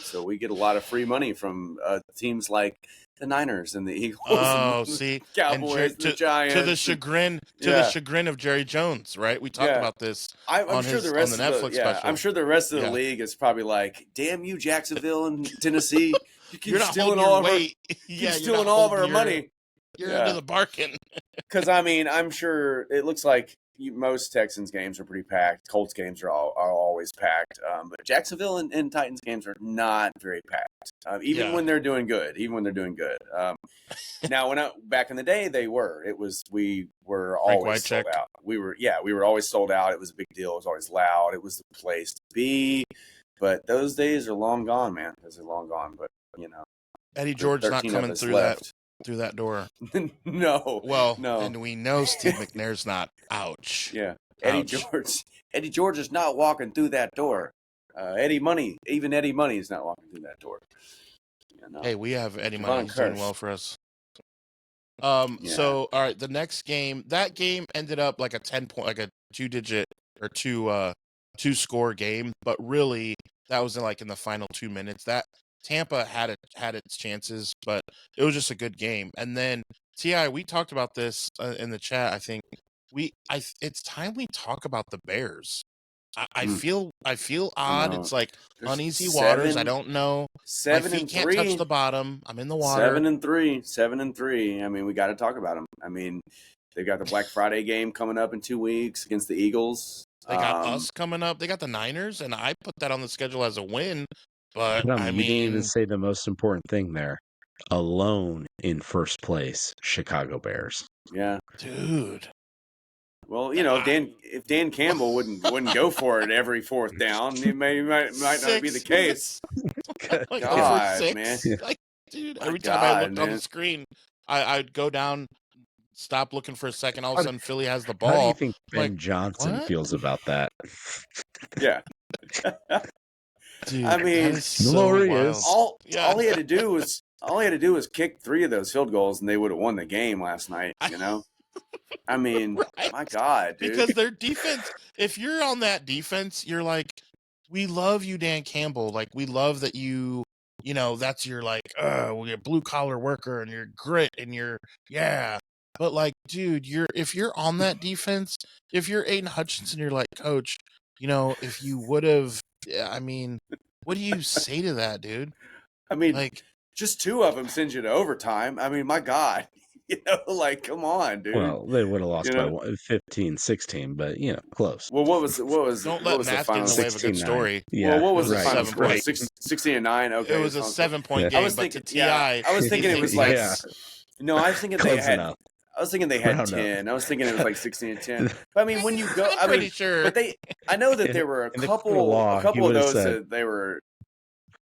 So we get a lot of free money from teams like the Niners and the Eagles and the see, Cowboys and the to Giants. the chagrin yeah, of Jerry Jones, right? We talked yeah. about this I'm on sure the on rest the of the Netflix special. I'm sure the rest of the Yeah. league is probably like, "Damn you, Jacksonville and Tennessee, you keep You're not stealing holding all your of our weight. Yeah, you're stealing not all of our holding your money." end of the bargain. Because I mean, I'm sure it looks like most Texans games are pretty packed. Colts games are always packed. But Jacksonville and Titans games are not very packed, even when they're doing good. Now, back in the day, we were Frank always sold Wycheck. out. We were always sold out. It was a big deal. It was always loud. It was the place to be. But those days are long gone, man. Those are long gone. But you know, Eddie George not 13 of coming us through left. through that door. No. Well, no. and we know Steve McNair's not. Ouch. Yeah. Ouch. Eddie George is not walking through that door. Eddie Money is not walking through that door. You know? Hey, we have Eddie Javon Money. He's doing Kearse. well for us. Yeah. So all right, the next game, that game ended up like a 10-point, like a 2-digit or two score game, but really that was in the final 2 minutes. That Tampa had its chances, but it was just a good game. And then Ti, we talked about this in the chat. I think it's time we talk about the Bears. I feel odd. No. It's like There's uneasy waters. I 7 don't know. My feet can't 7-3. touch the bottom. I'm in the water. 7-3. I mean, we got to talk about them. I mean, they've got the Black Friday game coming up in 2 weeks against the Eagles. They got us coming up. They got the Niners, and I put that on the schedule as a win. But I you mean, didn't even say the most important thing there. Alone in first place, Chicago Bears. Yeah, dude. Well, you know, if Dan Campbell wouldn't go for it every fourth down, it might not be the case. God, man. Like, dude, every time I looked on the screen, I'd go down, stop looking for a second. All of a sudden, Philly has the ball. How do you think Ben like, Johnson feels about that? Yeah. Dude, I mean, glorious. All he had to do was kick 3 of those field goals, and they would have won the game last night. You know, I mean, right? My God, dude. Because their defense, if you're on that defense, you're like, we love you, Dan Campbell. Like, we love that you know, that's your like, you're a blue collar worker and your grit and your But like, dude, if you're on that defense, if you're Aiden Hutchinson, you're like, coach, you know, if you would have, I mean, what do you say to that, dude? I mean, like, just 2 of them send you to overtime. I mean, my God, you know, like, come on, dude. Well, they would have lost by 15-16, but you know, close. Well, what was don't let Matt get in the way of a good story. Yeah, well, what was the right. final score? 16-9. Okay, it was a 7-point game. But to Ti, I was thinking it was like no. I was thinking they had. Enough. I was thinking they had Round 10. I was thinking it was like 16-10. But I mean, when you go, I'm pretty sure. But I know that there were a couple of those that they were.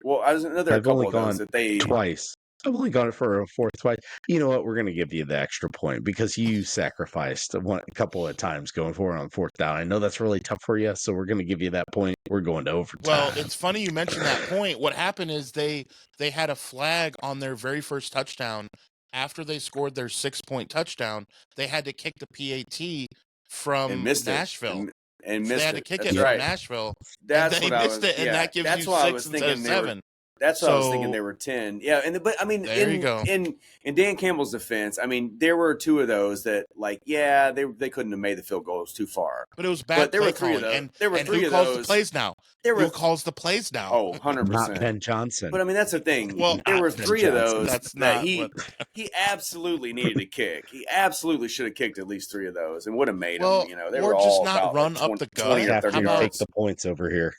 Well, I know there were a couple of those that they twice. I've only gone for a fourth twice. You know what? We're going to give you the extra point because you sacrificed a couple of times going for it on 4th down. I know that's really tough for you, so we're going to give you that point. We're going to overtime. Well, it's funny you mentioned that point. What happened is they had a flag on their very first touchdown. After they scored their 6-point touchdown, they had to kick the PAT from Nashville. And so they had to kick it from Nashville. That's and they what missed it, and that gives you 6 instead of 7. That's why I was thinking they were 10. Yeah, but I mean, in Dan Campbell's defense, I mean, there were 2 of those that, like, they couldn't have made the field goals too far. But it was bad. But there were 3 of those. There were 3 of those. Who calls the plays now? Who calls the plays now? Oh, 100%. Not Ben Johnson. But I mean, that's the thing. Well, there were 3 of those that he absolutely needed to kick. He absolutely should have kicked at least 3 of those and would have made them. You know, they were all just not run up the gut. 20 or 30 yards. Take the points over here.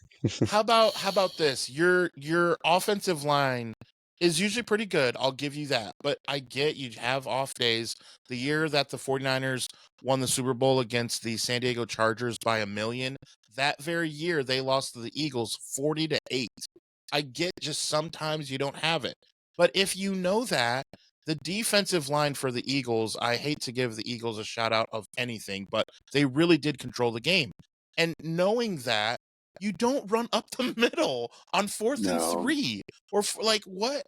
How about this? Your offensive line is usually pretty good. I'll give you that. But I get you have off days. The year that the 49ers won the Super Bowl against the San Diego Chargers by 1,000,000, that very year they lost to the Eagles 40-8. I get just sometimes you don't have it. But if you know that, the defensive line for the Eagles, I hate to give the Eagles a shout out of anything, but they really did control the game. And knowing that, you don't run up the middle on 4th and No. 3 or like what?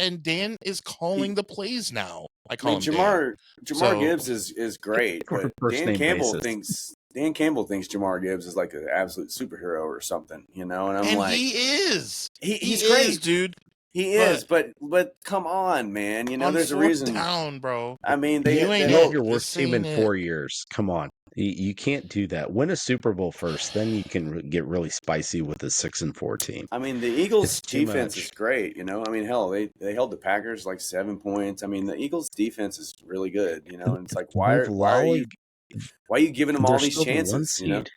And Dan is calling the plays now. I I call mean, him Dan. Jamar So- Gibbs is great, On a but first name basis. Dan Campbell thinks Jamar Gibbs is like an absolute superhero or something, you know. And I'm And like, he is. he's He great, is, dude. He is, but come on, man. You know, On there's a 4th reason. down, bro. I mean, You You ain't had it. your This worst team in ain't it. 4 years. Come on. You can't do that. Win a Super Bowl first, then you can get really spicy with a 6-4 team. I mean, the Eagles' It's too defense much. is great. You know, I mean, hell, they held the Packers like 7 points. I mean, the Eagles' defense is really good. You know, and it's like, why are you giving them all They're these still the 1 chances? You know, seed.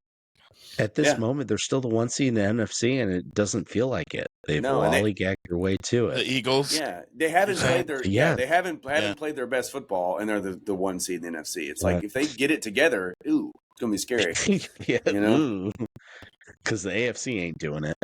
At this Yeah. moment, they're still the 1 seed in the NFC, and it doesn't feel like it. They've No, and lollygagged their way to The it. Eagles. yeah, they haven't You're saying? played their Yeah. they haven't Yeah. played their best football, and they're the 1 seed in the NFC. It's Yeah. like if they get it together, ooh, it's gonna be scary. Yeah, You know? because the AFC ain't doing it.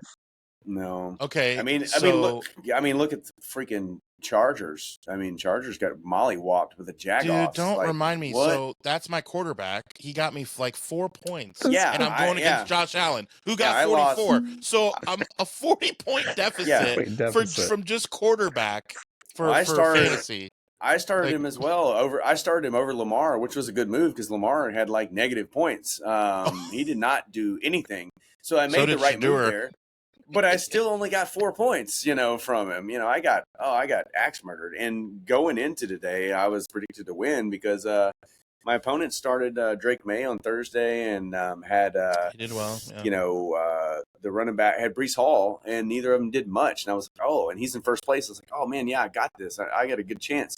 No, Okay. I mean, so, look at the freaking Chargers. I mean, Chargers got mollywopped with a jagoffs. dude, don't Like, remind me. what? So that's my quarterback. He got me like 4 points. Yeah, And I'm going against Josh Allen, who got I lost. 44. So I'm a 40-point deficit Point deficit. from just quarterback for Well, I started- fantasy. I started Like- him as well. I started him over Lamar, which was a good move because Lamar had like negative points. He did not do anything, so I made the did right move Shedeur. there. But I still only got 4 points, you know, from him. You know, I got axe murdered. And going into today, I was predicted to win because my opponent started Drake May on Thursday and had He did well. Yeah. you know, the running back had Brees Hall, and neither of them did much. And I was like, oh, and he's in first place. I was like, oh man, yeah, I got this. I got a good chance.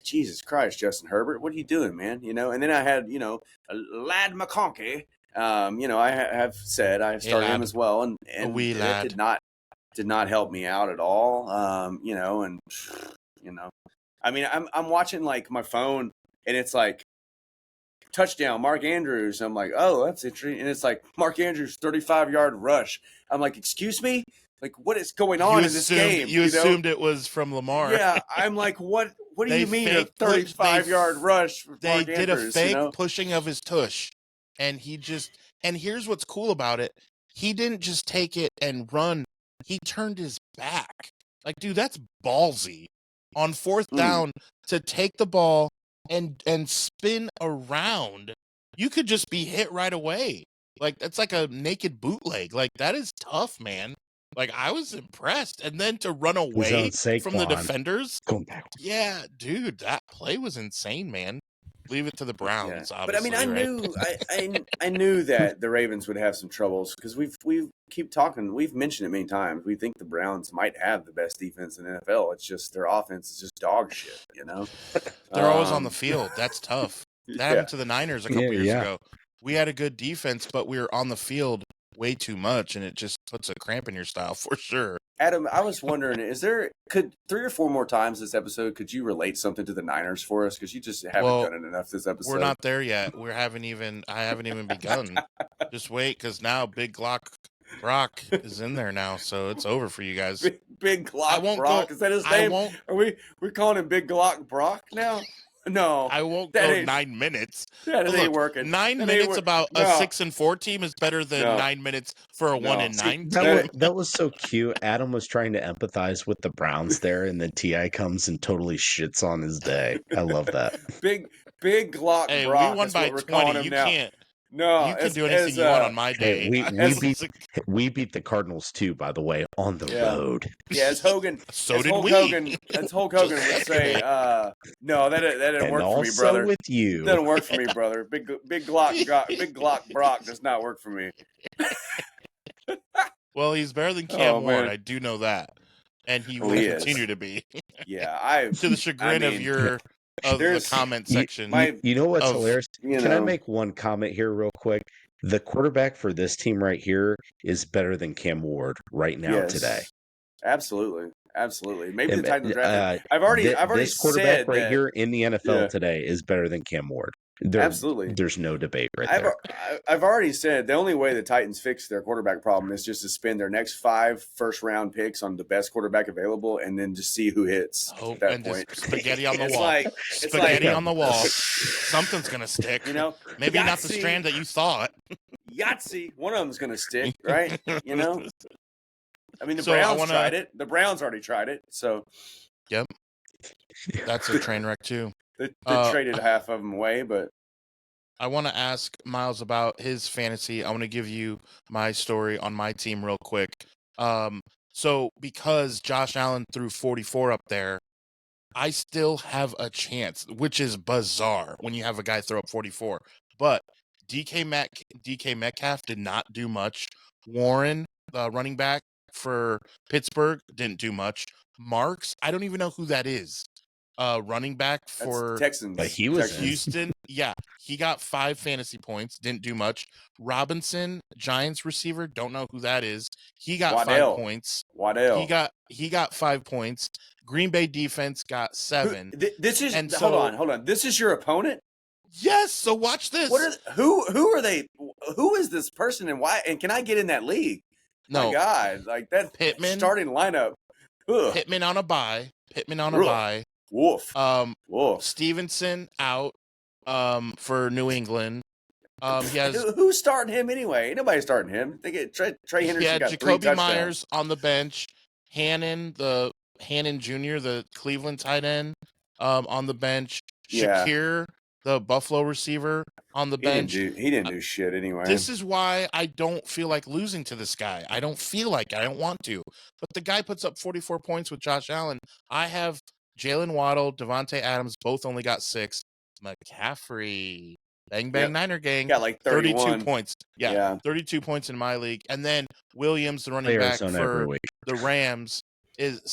Jesus Christ, Justin Herbert, what are you doing, man? You know, and then I had, you know, Lad McConkey. You know, I have said I started him lad. as well, and wee it lad. did not help me out at all. You know, and you know, I mean, I'm watching like my phone, and it's like touchdown, Mark Andrews. I'm like, oh, that's interesting, and it's like Mark Andrews 35-yard rush. I'm like, excuse me, like what is going on in this game? You know? assumed it was from Lamar. Yeah, I'm like, what do They you mean a fake push- 35-yard rush? For They Mark did Andrews, a fake you know? pushing of his tush, and here's what's cool about it. He didn't just take it and run. He turned his back. Like, dude, that's ballsy. On 4th down to take the ball and spin around. You could just be hit right away. Like, that's like a naked bootleg. Like, that is tough, man. Like, I was impressed. And then to run away on from the Saquon. defenders. Going back. Yeah, dude, that play was insane, man. Leave it to the Browns, But I mean, obviously, I knew that the Ravens would have some troubles because we keep talking. We've mentioned it many times. We think the Browns might have the best defense in the NFL. It's just their offense is just dog shit, you know. They're always on the field. That's tough. That Yeah. happened to the Niners a couple Yeah, years yeah. ago. We had a good defense, but we were on the field way too much, and it just puts a cramp in your style for sure. Adam, I was wondering, could 3 or 4 more times this episode, could you relate something to the Niners for us? Because you just haven't Well, done it enough this episode. We're not there yet. I haven't even begun. Just wait, because now Big Glock Brock is in there now, so it's over for you guys. Big I Glock won't Brock. go. Is that his I name? won't. Are we calling him Big Glock Brock now? No, I won't that go ain't- 9 minutes. that Look, ain't working. 9 That ain't minutes work- about No. a 6-4 team is better than No. 9 minutes for a No. 1-9 That team. was, that was so cute. Adam was trying to empathize with the Browns there, and then Ti comes and totally shits on his day. I love that. Big Glock Hey, Brock. we won is by what we're calling 20. him You now. can't. No, You can do anything you want on my day. Hey, we As- beat the Cardinals too, by the way, on the Yeah. road. Yeah, as Hogan. So as did Hulk we. Hogan, as Hulk Hogan would Just say, no, that didn't And work for me, also brother. with you. Doesn't work for me, brother. Big Glock Brock does not work for me. Well, he's better than Cam Oh, Ward. man. I do know that, and he Oh, will he is. continue to be, Yeah, to the chagrin of the there's- comment you- section. You know what's of- hilarious? you Can I know, make one comment here real quick? The quarterback for this team right here is better than Cam Ward right now yes, today. Absolutely. Absolutely. Maybe And, the Titans draft. I've already this quarterback said right that. here in the NFL Yeah. today is better than Cam Ward. Absolutely. There's no debate right there. I've already said the only way the Titans fix their quarterback problem is just to spend their next 5 first-round picks on the best quarterback available, and then just see who hits at that point. Just spaghetti on the It's wall. like Spaghetti on the wall. Something's gonna stick. You know, maybe not the strand that you thought. Yahtzee. One of them's gonna stick, right? You know. I mean, the So Browns tried it. The Browns already tried it. So. Yep. That's a train wreck too. They traded half of them away, but I want to ask Miles about his fantasy. I want to give you my story on my team real quick. So because Josh Allen threw 44 up there, I still have a chance, which is bizarre when you have a guy throw up 44. But DK Metcalf did not do much. Warren, the running back for Pittsburgh, didn't do much. Marks, I don't even know who that is. Running back for Texans. But he was Houston. Yeah, he got 5 fantasy points. Didn't do much. Robinson, Giants receiver. Don't know who that is. He got Waddell. 5 points. Waddell. He got 5 points. Green Bay defense got 7. This is and hold on. This is your opponent? Yes. So watch this. Who are they? Who is this person and why? And can I get in that league? No. My God, like that Pittman starting lineup. Ugh. Pittman on a bye. Bye. Woof. Woof. Stevenson out for New England. He has who's starting him anyway? Ain't nobody starting him. They get Trey Henderson. He had got Jacoby Myers on the bench. Hannon Jr., the Cleveland tight end, on the bench. Shakir, the Buffalo receiver, on the bench. He didn't do shit anyway. This is why I don't feel like losing to this guy. I don't feel like I don't want to. But the guy puts up 44 points with Josh Allen. I have Jalen Waddle, Devontae Adams, both only got 6. McCaffrey, bang, Niner gang, got like 32 points. Yeah, 32 points in my league. And then Williams, the running back for the Rams,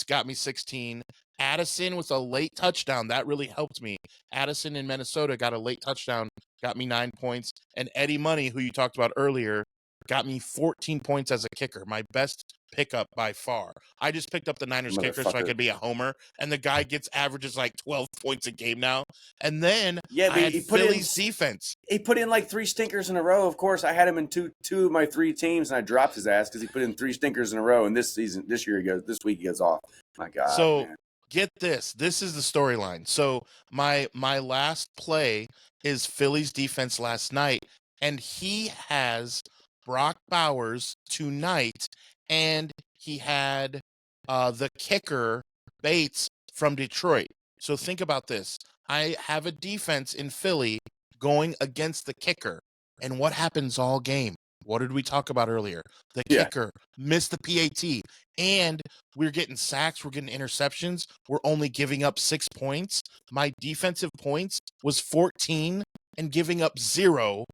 got me 16. Addison with a late touchdown. That really helped me. Addison in Minnesota got a late touchdown, got me 9 points. And Eddie Money, who you talked about earlier, got me 14 points as a kicker. My best pickup by far. I just picked up the Niners kicker so I could be a homer. And the guy averages like 12 points a game now. And then I had Philly's defense. He put in like 3 stinkers in a row. Of course, I had him in two of my 3 teams, and I dropped his ass because he put in 3 stinkers in a row. And this week he goes off. My God. So man. Get this. This is the storyline. So my last play is Philly's defense last night, and he has Brock Bowers tonight, and he had the kicker Bates from Detroit. So think about this. I have a defense in Philly going against the kicker, and what happens all game? What did we talk about earlier? The kicker missed the PAT, and we're getting sacks, we're getting interceptions, we're only giving up 6 points. My defensive points was 14 and giving up 0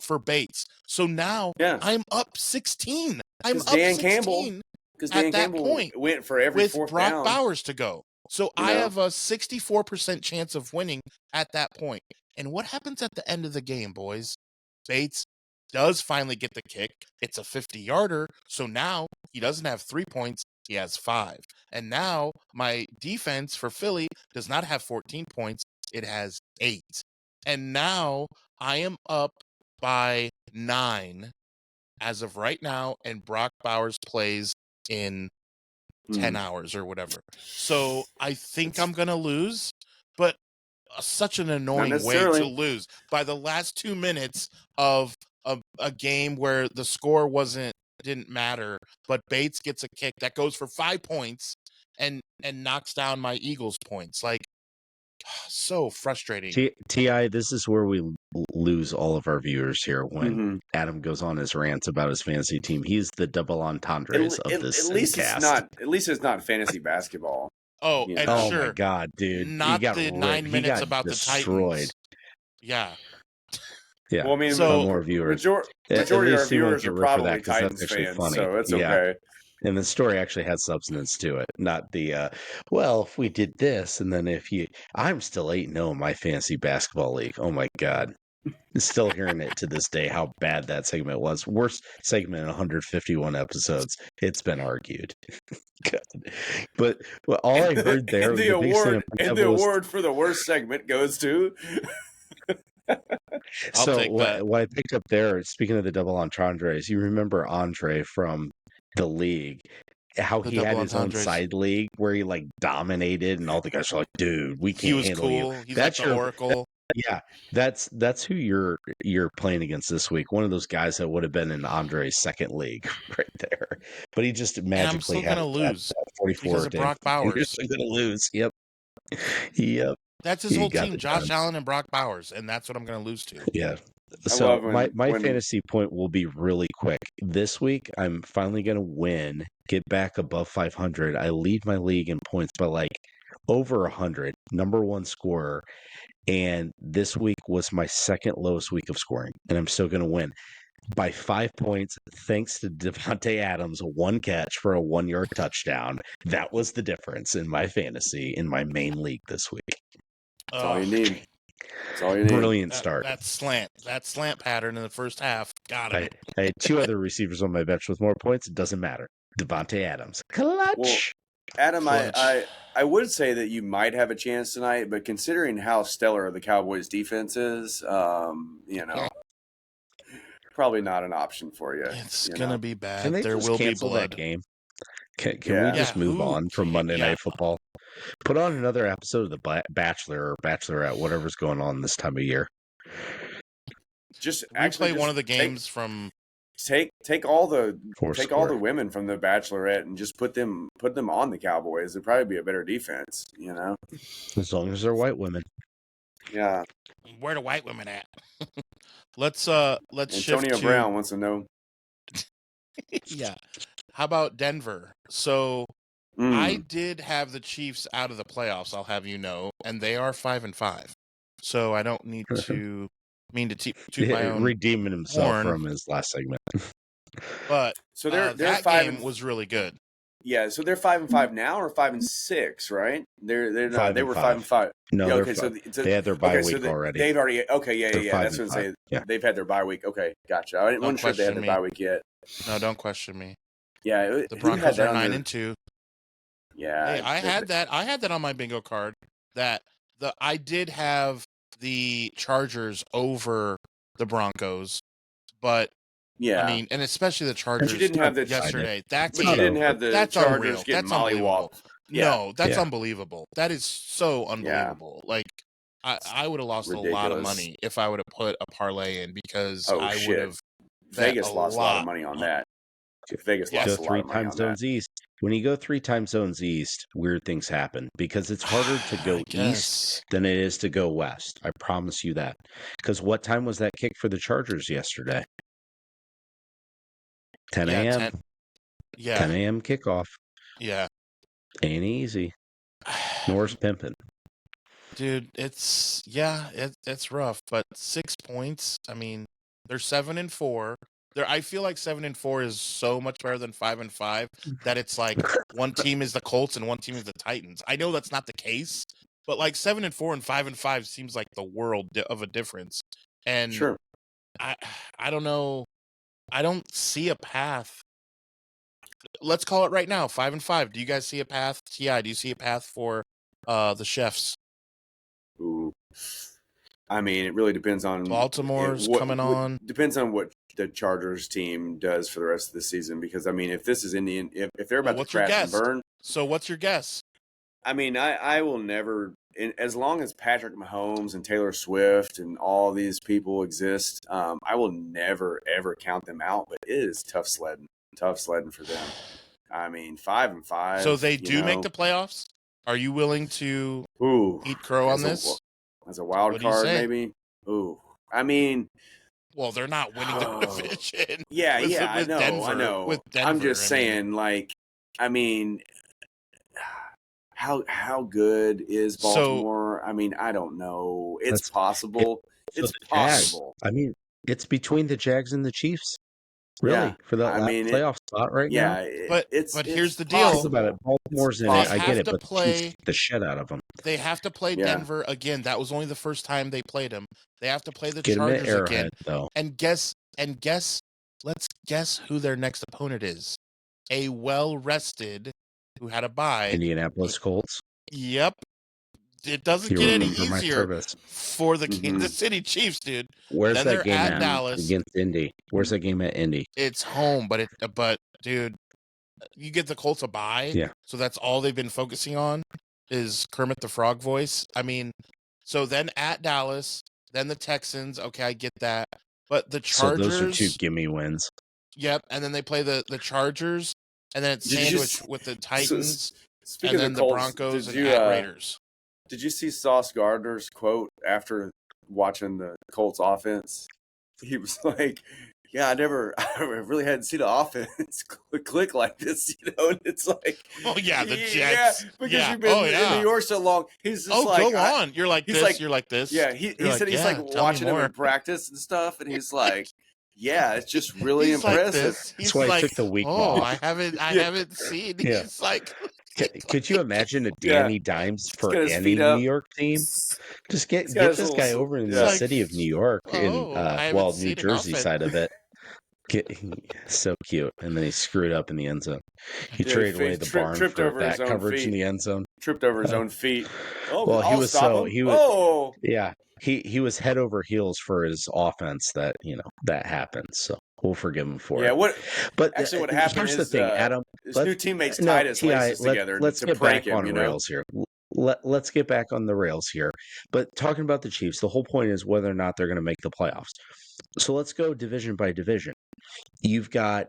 for Bates. So now I'm up 16. I'm up Dan 16 Campbell, because Dan Campbell went for every with fourth Brock down. Bowers to go. So I have a 64% chance of winning at that point. And what happens at the end of the game, boys? Bates does finally get the kick. It's a 50-yarder. So now he doesn't have 3 points. He has 5. And now my defense for Philly does not have 14 points. It has 8. And now I am up by 9 as of right now. And Brock Bowers plays in 10 hours or whatever. So I think I'm going to lose, but such an annoying way to lose by the last 2 minutes of a game where the score didn't matter, but Bates gets a kick that goes for 5 points and knocks down my Eagles points. Like, so frustrating. Ti, this is where we lose all of our viewers here when Adam goes on his rants about his fantasy team. He's the double entendres of this. At least it's not fantasy basketball. Oh, you and oh sure, my God, dude! Not the 9 minutes about destroyed. the Titans. Yeah. Yeah. Well, I mean, so more viewers. Majority of our viewers are probably Titans fans, funny. so it's okay. And the story actually has substance to it, not the well, if we did this, and then I'm still 8-0 in my fantasy basketball league. Oh my God. Still hearing it to this day, how bad that segment was. Worst segment in 151 episodes. It's been argued. God. But all I heard there, and the the biggest thing award for the worst segment goes to. I'll so take that. what I picked up there, speaking of the double entendres, you remember Andre from the league, how The he had double his own entendres. side league where he like dominated and all the guys were like, dude, we He can't was handle you. cool. He's That's like the Oracle. Yeah, that's who you're playing against this week. One of those guys that would have been in Andre's second league right there, but he just And I'm magically still had gonna that lose 44 because of thing. Brock And you're Bowers. still gonna lose. Yep. That's his He whole got team, the Josh done. Allen and Brock Bowers, and that's what I'm gonna lose to. Yeah. I So love my when fantasy point will be really quick. This week I'm finally gonna win, get back above 500. I lead my league in points by like over 100, number one scorer. And this week was my second lowest week of scoring, and I'm still going to win by 5 points thanks to Devontae Adams, one catch for a 1-yard touchdown. That was the difference in my fantasy in my main league this week. That's all you need. That's all you need. Brilliant start. That slant pattern in the first half got him. I had 2 other receivers on my bench with more points. It doesn't matter. Devontae Adams, clutch. Well, Adam, Clutch. I would say that you might have a chance tonight, but considering how stellar the Cowboys' defense is, probably not an option for you. It's gonna be bad. Can they There just will be cancel blood. that game? Can Yeah. we just Yeah, move who- on from Monday yeah. Night Football? Put on another episode of The Bachelor or Bachelorette, whatever's going on this time of year. Just We actually play one of the take- games from. Take all the Foursquare. women from the Bachelorette and just put them on the Cowboys. It'd probably be a better defense, you know. As long as they're white women. Yeah. Where the white women at? let's shift Antonio to Brown wants to know. yeah. How about Denver? So I did have the Chiefs out of the playoffs. I'll have you know, and they are 5-5. So I don't need to toot my own redeeming himself horn. from his last segment. But So they're that 5 game was really good. Yeah, so they're 5-5 now, or 5-6, right? They're not. They were 5-5. 5-5. No, Yeah, they're okay, so they had their bye okay, week so already. They've already. Okay, They're yeah. That's what I'm 5-5. saying. Yeah. They've had their bye week. Okay, gotcha. I wasn't sure if they had their bye week yet. No, don't question me. Yeah, The who had Broncos that are on 9-2. Yeah, Hey, I had that on my bingo card. I did have the Chargers over the Broncos, but Yeah, I mean, and especially the Chargers. you didn't have the yesterday. That but game, you didn't have the that's Chargers unreal. getting That's unbelievable. mollywopped. Yeah. No, that's Yeah. unbelievable. That is so unbelievable. Like I would have lost a lot of Ridiculous. money if I would have put a parlay in because Oh, I shit. would have. Vegas lost a lot of money on that. Vegas Go lost a lot 3 of money time on that. zones east. When you go 3 time zones east, weird things happen because it's harder to I go east guess. than it is to go west. I promise you that. Because what time was that kick for the Chargers yesterday? 10 Yeah, a.m. 10 Yeah, 10 a.m. kickoff. yeah. Ain't easy. Nor's pimping. Dude, it's rough, but 6 points. I mean, they're 7-4. I feel like 7-4 is so much better than 5-5 that it's like one team is the Colts and one team is the Titans. I know that's not the case, but like 7-4 and 5-5 seems like the world of a difference. And Sure. I don't know. I don't see a path. Let's call it right now, 5-5. Do you guys see a path? Ti, do you see a path for the Chefs? Ooh. I mean, it really depends on Baltimore's coming on. Depends on what the Chargers team does for the rest of the season. Because I mean, if this is Indian, if they're about to what's your crash and guess? burn, So what's your guess? I mean, I will never, as long as Patrick Mahomes and Taylor Swift and all these people exist, I will never ever count them out. But it is tough sledding for them. I mean, 5-5. So they do make the playoffs? Are you willing to eat crow on this? As a wild What do you card, say? maybe. Ooh, I mean, Well, they're not winning the division. yeah, with I know, Denver, I know. with I'm Denver, just saying, like, I mean, how good is Baltimore? I mean, I don't know. It's possible. It's the Jags. possible. I mean, it's between the Jags and the Chiefs. Really? Yeah. For that I last mean, playoff spot right now? But it's here's the Think deal. about it. Baltimore's in They it. I have get it, to but the play- Chiefs kick the shit out of them. They have to play Yeah. Denver again. That was only the first time they played them. They have to play the Get them at Chargers again. Arrowhead, though. And guess, let's guess who their next opponent is. A well-rested who had a bye. Indianapolis Colts. Yep. It doesn't You get any remember my easier service. for the Mhm. Kansas City Chiefs, dude. Where's Then that they're game at at Dallas. against Indy? Where's that game at Indy? It's home, but dude, you get the Colts a bye. Yeah. So that's all they've been focusing on is Kermit the Frog voice. I mean, so then at Dallas, then the Texans. Okay, I get that. But the Chargers. So those are two gimme wins. Yep, and then they play the Chargers, and then it's Did you sandwiched with the Titans, Speaking and then of the Colts, Broncos did and you, at Raiders. Did you see Sauce Gardner's quote after watching the Colts offense? He was like, "Yeah, I really hadn't seen an offense click like this, And it's like, Oh yeah, the Jets. yeah, because you've been in New York so long. He's just go on. You're like he's this. like- you're like this. Yeah, he You're said he's "Yeah, like tell me watching him more." in practice and stuff, and he's like, "Yeah, it's just really He's like impressive." this. He's That's why like, I took the week oh, off. I haven't seen. Yeah. He's like, Could you imagine a Yeah. Danny Dimes for got his any feet up. New York team? Just get He's got his this guy little- over in yeah. the Like, city of New York, oh, I haven't New seen an Jersey offense. side of it. So cute, and then he screwed up in the end zone. He Dude, traded he away the tri- barn tripped for over his that own coverage in feet. the end zone. Tripped over his own feet. Oh, Well, he I'll was stop so- him. he was- Oh, Yeah, he was head over heels for his offense. That happens. So we'll forgive him for yeah. it. What But actually what happened here's is the thing, Adam. his let's- new teammates No, tied his T.I., laces together let's to get prank back him. on rails here. Let's get back on the rails here. But talking about the Chiefs, the whole point is whether or not they're going to make the playoffs. So let's go division by division. You've got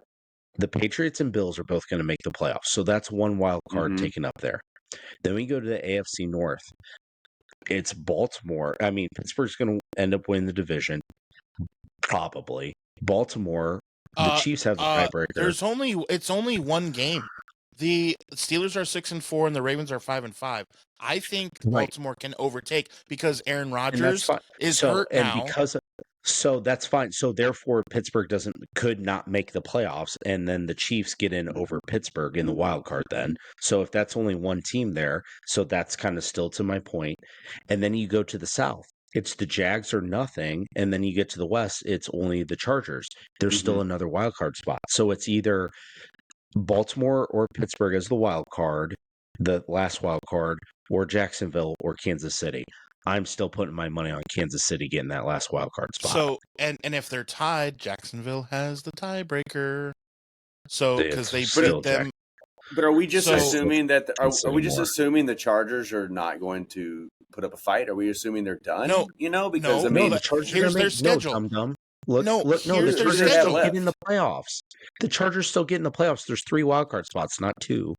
the Patriots and Bills are both going to make the playoffs. So that's one wild card Mhm. taken up there. Then we go to the AFC North. It's Baltimore. I mean, Pittsburgh's going to end up winning the division. Probably. Baltimore, the Chiefs have the tiebreaker. It's only one game. The Steelers are 6-4 and the Ravens are 5-5. I think Right. Baltimore can overtake because Aaron And that's Rodgers fine. is hurt now. So that's fine. So therefore, Pittsburgh could not make the playoffs, and then the Chiefs get in over Pittsburgh in the wild card. Then, so if that's only one team there, so that's kind of still to my point. And then you go to the South. It's the Jags or nothing, and then you get to the West. It's only the Chargers. There's still another wild card spot. So it's either Baltimore or Pittsburgh as the wild card, the last wild card, or Jacksonville or Kansas City. I'm still putting my money on Kansas City getting that last wild card spot. So and if they're tied, Jacksonville has the tiebreaker. So because they It's beat still them. But are we just So- assuming that are we just anymore. assuming the Chargers are not going to put up a fight? Are we assuming they're done? No. Because No. I mean, the Chargers here's are their gonna schedule. dum-dum. Look, No, the here's their Chargers schedule. still get in the playoffs. The Chargers still get in the playoffs. There's 3 wild card spots, not 2.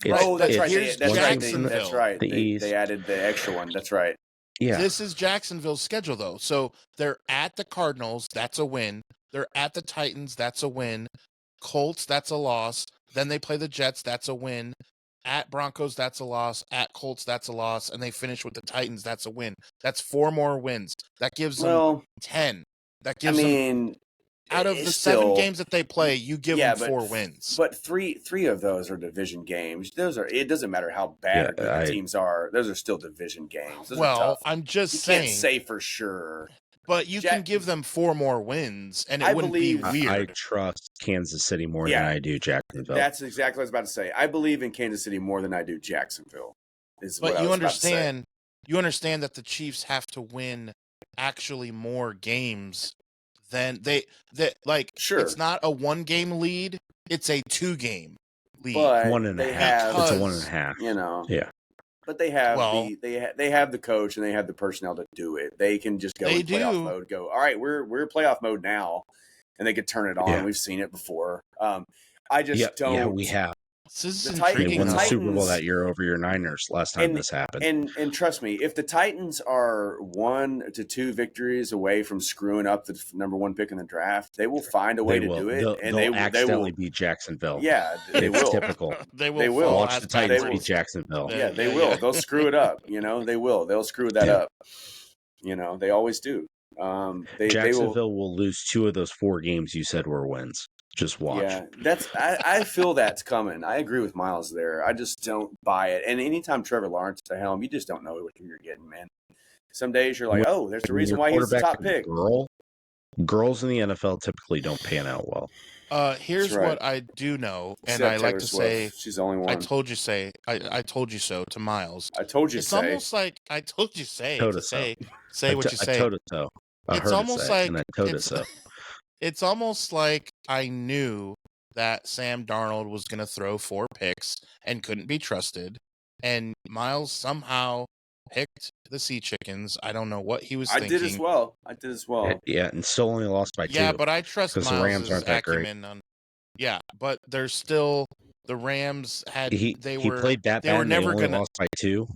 oh, that's right. Here's That's right. Jacksonville. That's right. The East. They added the extra one. That's right. Yeah. This is Jacksonville's schedule, though. So they're at the Cardinals. That's a win. They're at the Titans. That's a win. Colts. That's a loss. Then they play the Jets. That's a win. At Broncos. That's a loss. At Colts. That's a loss. And they finish with the Titans. That's a win. That's 4 more wins. That gives them Well, 10. That I gives them mean, out of the it's 7 still- games that they play, you give Yeah, them but 4 wins. But three of those are division games. Those are. It doesn't matter how bad or good the teams are. Those are still division games. Those are Well, tough. I'm just You saying. can't say for sure. But you can give them 4 more wins, and it I wouldn't believe- be I weird. trust Kansas City more Yeah. than I do Jacksonville. That's exactly what I was about to say. I believe in Kansas City more than I do Jacksonville. Is what But I you was about to say. understand that the Chiefs have to win actually more games than like. Sure. It's not a 1-game lead; it's a 2-game lead. But 1.5. they have, It's a Because- 1.5. you know, Yeah. But they have Well- they have the coach and they have the personnel to do it. They can just go They in playoff do. mode. Go, all right, we're playoff mode now, and they could turn it on. Yeah. We've seen it before. I just don't. Yeah, we have. This is the They Titans- intriguing. won the though. Titans- Super Bowl that year over your Niners last time And- this happened. And trust me, if the Titans are 1 to 2 victories away from screwing up the number 1 pick in the draft, they will find a way to do it, and They'll they accidentally will. beat Jacksonville. Yeah, they It's will. typical. They will. They will. fall Watch as the bad Titans They as- beat Jacksonville. Yeah, they Yeah, will. yeah. They'll screw it up. They will. They'll screw that Yeah. up. They always do. They will. Jacksonville will lose 2 of those 4 games you said were wins. Just watch. Yeah, I feel that's coming. I agree with Miles there. I just don't buy it. And anytime Trevor Lawrence at the helm, you just don't know what you're getting, man. Some days you're like, oh, there's a When reason your why he's the quarterback's top a pick. Girls in the NFL typically don't pan out well. Here's right. what I do know, and Except I like Taylor to Swift. say, She's the only one. I told you so to Miles. I told you It's say. almost like I told you say Told to us so. say what you I say. told it so. I It's heard almost it say, like and I told it it's so. it's almost like I knew that Sam Darnold was going to throw 4 picks and couldn't be trusted, and Miles somehow picked the Sea Chickens. I don't know what he was I thinking. did as well. Yeah, and still only lost by 2. Yeah, but I trust because the Rams Miles's aren't that great. acumen on. Yeah, but there's still the Rams had He were played that they bad. were And they never only gonna lost by 2.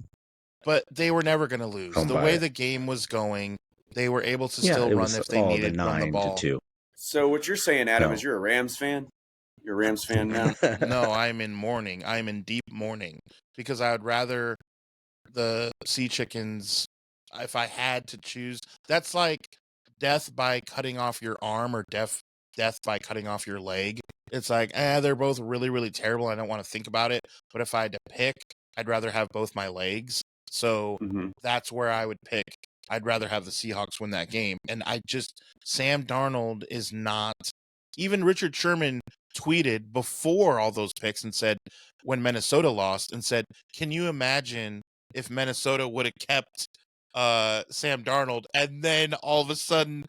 but they were never gonna lose. Come The by way it. the game was going, they were able to Yeah, still it run was if they needed run the 9 ball. to 2. So what you're saying, Adam, No. is you're a Rams fan? You're a Rams fan now? No, I'm in mourning. I'm in deep mourning because I would rather the Sea Chickens if I had to choose. That's like death by cutting off your arm or death by cutting off your leg. It's like, they're both really, really terrible. I don't want to think about it. But if I had to pick, I'd rather have both my legs. So that's where I would pick. I'd rather have the Seahawks win that game. And Sam Darnold is not, even Richard Sherman tweeted before all those picks and said, when Minnesota lost, and said, can you imagine if Minnesota would have kept Sam Darnold, and then all of a sudden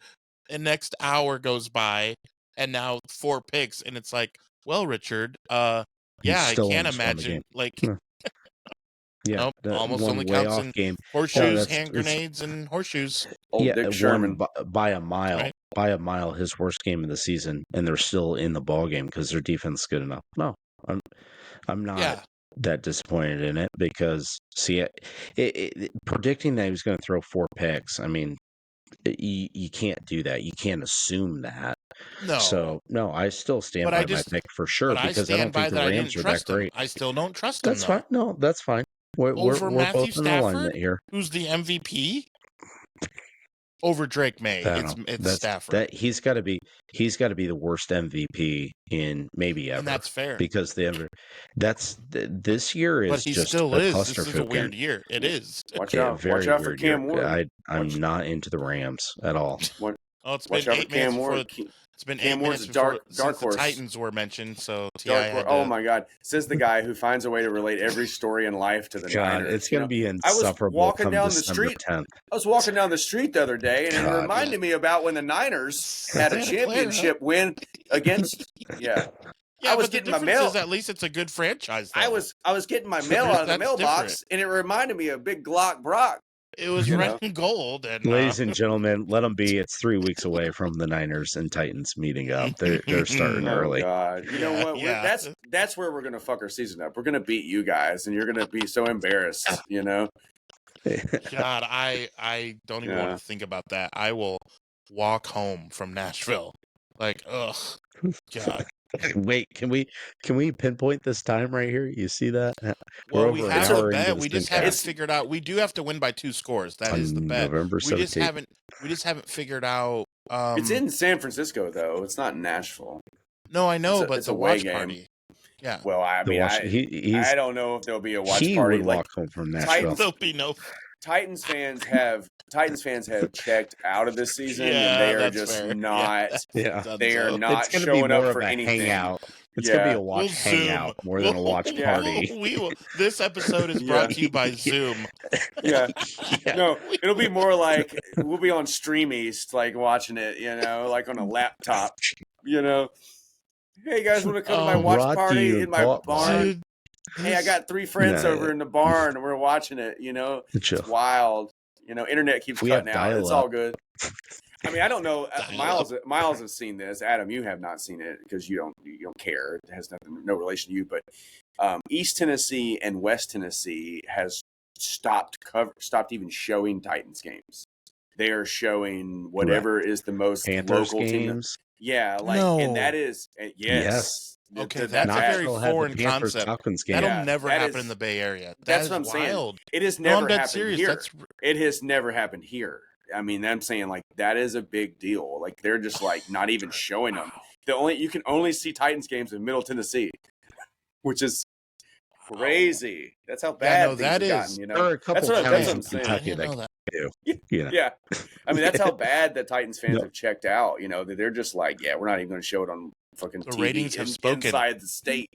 the next hour goes by and now 4 picks, and it's like, well, Richard, yeah, I can't imagine. Like, yeah, nope, almost one only way counts off in game. horseshoes, hand grenades, and horseshoes. Old Dick Sherman. By a mile. Right. By a mile, his worst game of the season, and they're still in the ball game because their defense is good enough. No, I'm not that disappointed in it because predicting that he was going to throw 4 picks. I mean, you can't do that. You can't assume that. No. So no, I still stand by my pick for sure because I don't think the Rams are that great. I still don't trust him. That's fine. No, that's fine. We're Matthew both in alignment here. Who's the MVP? Over Drake May. It's Stafford. He's got to be the worst MVP in maybe ever. And that's fair because this year is but he just still a is. cluster This is a weird year. It is. Watch out for Cam Ward. I'm not into the Rams at all. It's been 8 minutes before. It's been 8 minutes before since the Titans were mentioned. So oh my God! Says the guy who finds a way to relate every story in life to the Niners. It's going to be insufferable. I was walking down the December street. 10th. I was walking down the street the other day, and it reminded me about when the Niners had a championship win against. Yeah, I was getting my mail. At least it's a good franchise. Though. I was getting my mail out of the mailbox, and it reminded me of Big Glock Brock. It was red and gold. And ladies and gentlemen, let them be. It's 3 weeks away from the Niners and Titans meeting up. They're starting early. God. You know what? Yeah. That's where we're going to fuck our season up. We're going to beat you guys, and you're going to be so embarrassed. You know. God, I don't even want to think about that. I will walk home from Nashville. Like, ugh, God. Wait, can we pinpoint this time right here? You see that? Well, we have a bet. We just haven't figured out. We do have to win by 2 scores. That is the bet. November 17th. We just haven't figured out. It's in San Francisco though. It's not in Nashville. No, I know, but it's the a away watch game. Party. Yeah. Well, I mean, I don't know if there'll be a watch party. He would walk home from Nashville. There'll be no. Titans fans have checked out of this season, and they are just fair. not. Yeah, they are not showing up for anything. Hangout. It's gonna be a watch hangout more than a watch party. We will. This episode is brought to you by Zoom. Yeah. No, it'll be more like we'll be on Stream East, like watching it, like on a laptop, Hey, you guys want to come to my watch party in my barn? Hey, I got 3 friends over in the barn, and we're watching it. It's wild. Internet keeps cutting out. It's all good. I mean, I don't know. Miles has seen this. Adam, you have not seen it because you don't care. It has no relation to you. But East Tennessee and West Tennessee has stopped even showing Titans games. They are showing whatever is the most Panthers local games. team. Yeah, and that is yes. Okay, that's a very foreign concept. That'll never happen in the Bay Area. That's what I'm saying. It has never happened here. It has never happened here. I mean, I'm saying like that is a big deal. Like they're just like not even showing them. You can only see Titans games in Middle Tennessee, which is crazy. That's how bad things that have is. gotten. You There know, are a couple that's counties what in I'm saying. Kentucky I didn't know that that. do. Yeah. You know? Yeah, I mean that's how bad that Titans fans Yep. have checked out. You know, that they're just like, yeah, we're not even going to show it on fucking The TV ratings have spoken. inside the state.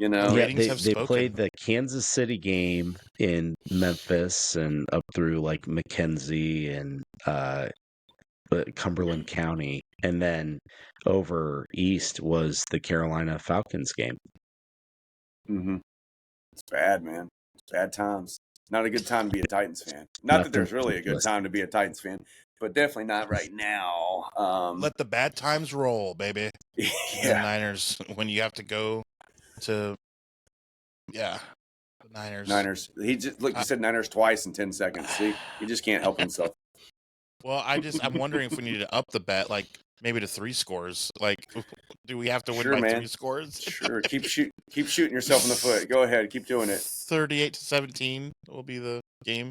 You know, The Yeah, ratings have they spoken. played the Kansas City game in Memphis and up through like McKenzie and Cumberland County, and then over east was the Carolina Falcons game. mm-hmm. It's bad, man. It's bad times. Not a good time to be a Titans fan. Not that there's really a good time to be a Titans fan, but definitely not right now. Let the bad times roll, baby. The yeah, Niners, when you have to go to, the Niners. Niners. He just look. He said Niners twice in 10 seconds. See, he just can't help himself. Well, I'm wondering if we need to up the bet, like maybe to 3 scores. Like, do we have to win Sure, by man. 3 scores? Sure, keep shooting yourself in the foot. Go ahead, keep doing it. 38-17 will be the game.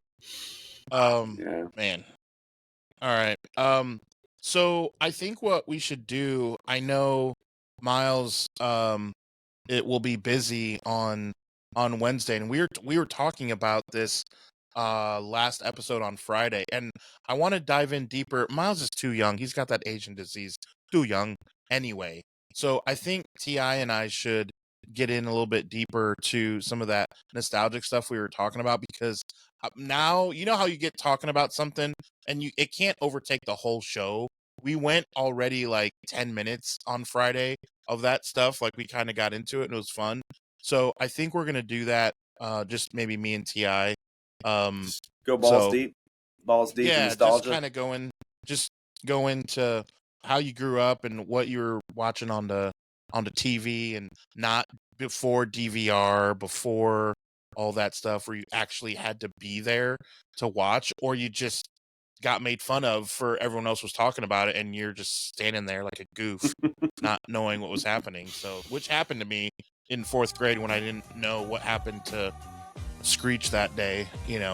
Yeah. Man. All right. So I think what we should do, I know Miles it will be busy on Wednesday, and we were talking about this last episode on Friday, and I want to dive in deeper. Miles is too young. He's got that Asian disease. Too young anyway. So I think TI and I should get in a little bit deeper to some of that nostalgic stuff we were talking about, because now you know how you get talking about something and it can't overtake the whole show. We went already like 10 minutes on Friday of that stuff. Like we kind of got into it and it was fun. So I think we're going to do that. Just maybe me and TI. Just go balls deep in Yeah, nostalgia. just kind of go into how you grew up and what you were watching on the TV, and not before DVR, before all that stuff where you actually had to be there to watch, or you just got made fun of for everyone else was talking about it and you're just standing there like a goof not knowing what was happening. So, which happened to me in 4th grade when I didn't know what happened to Screech that day,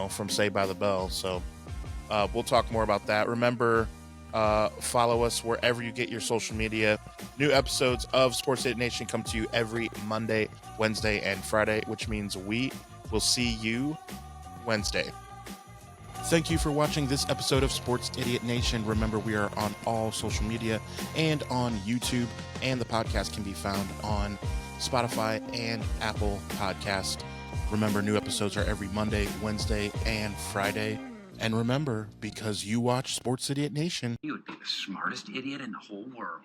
from Saved by the Bell. So we'll talk more about that. Remember, follow us wherever you get your social media. New episodes of Sports Idiot Nation come to you every Monday, Wednesday, and Friday, which means we will see you Wednesday. Thank you for watching this episode of Sports Idiot Nation. Remember, we are on all social media and on YouTube, and the podcast can be found on Spotify and Apple Podcast. Remember, new episodes are every Monday, Wednesday, and Friday. And remember, because you watch Sports Idiot Nation, You would be the smartest idiot in the whole world.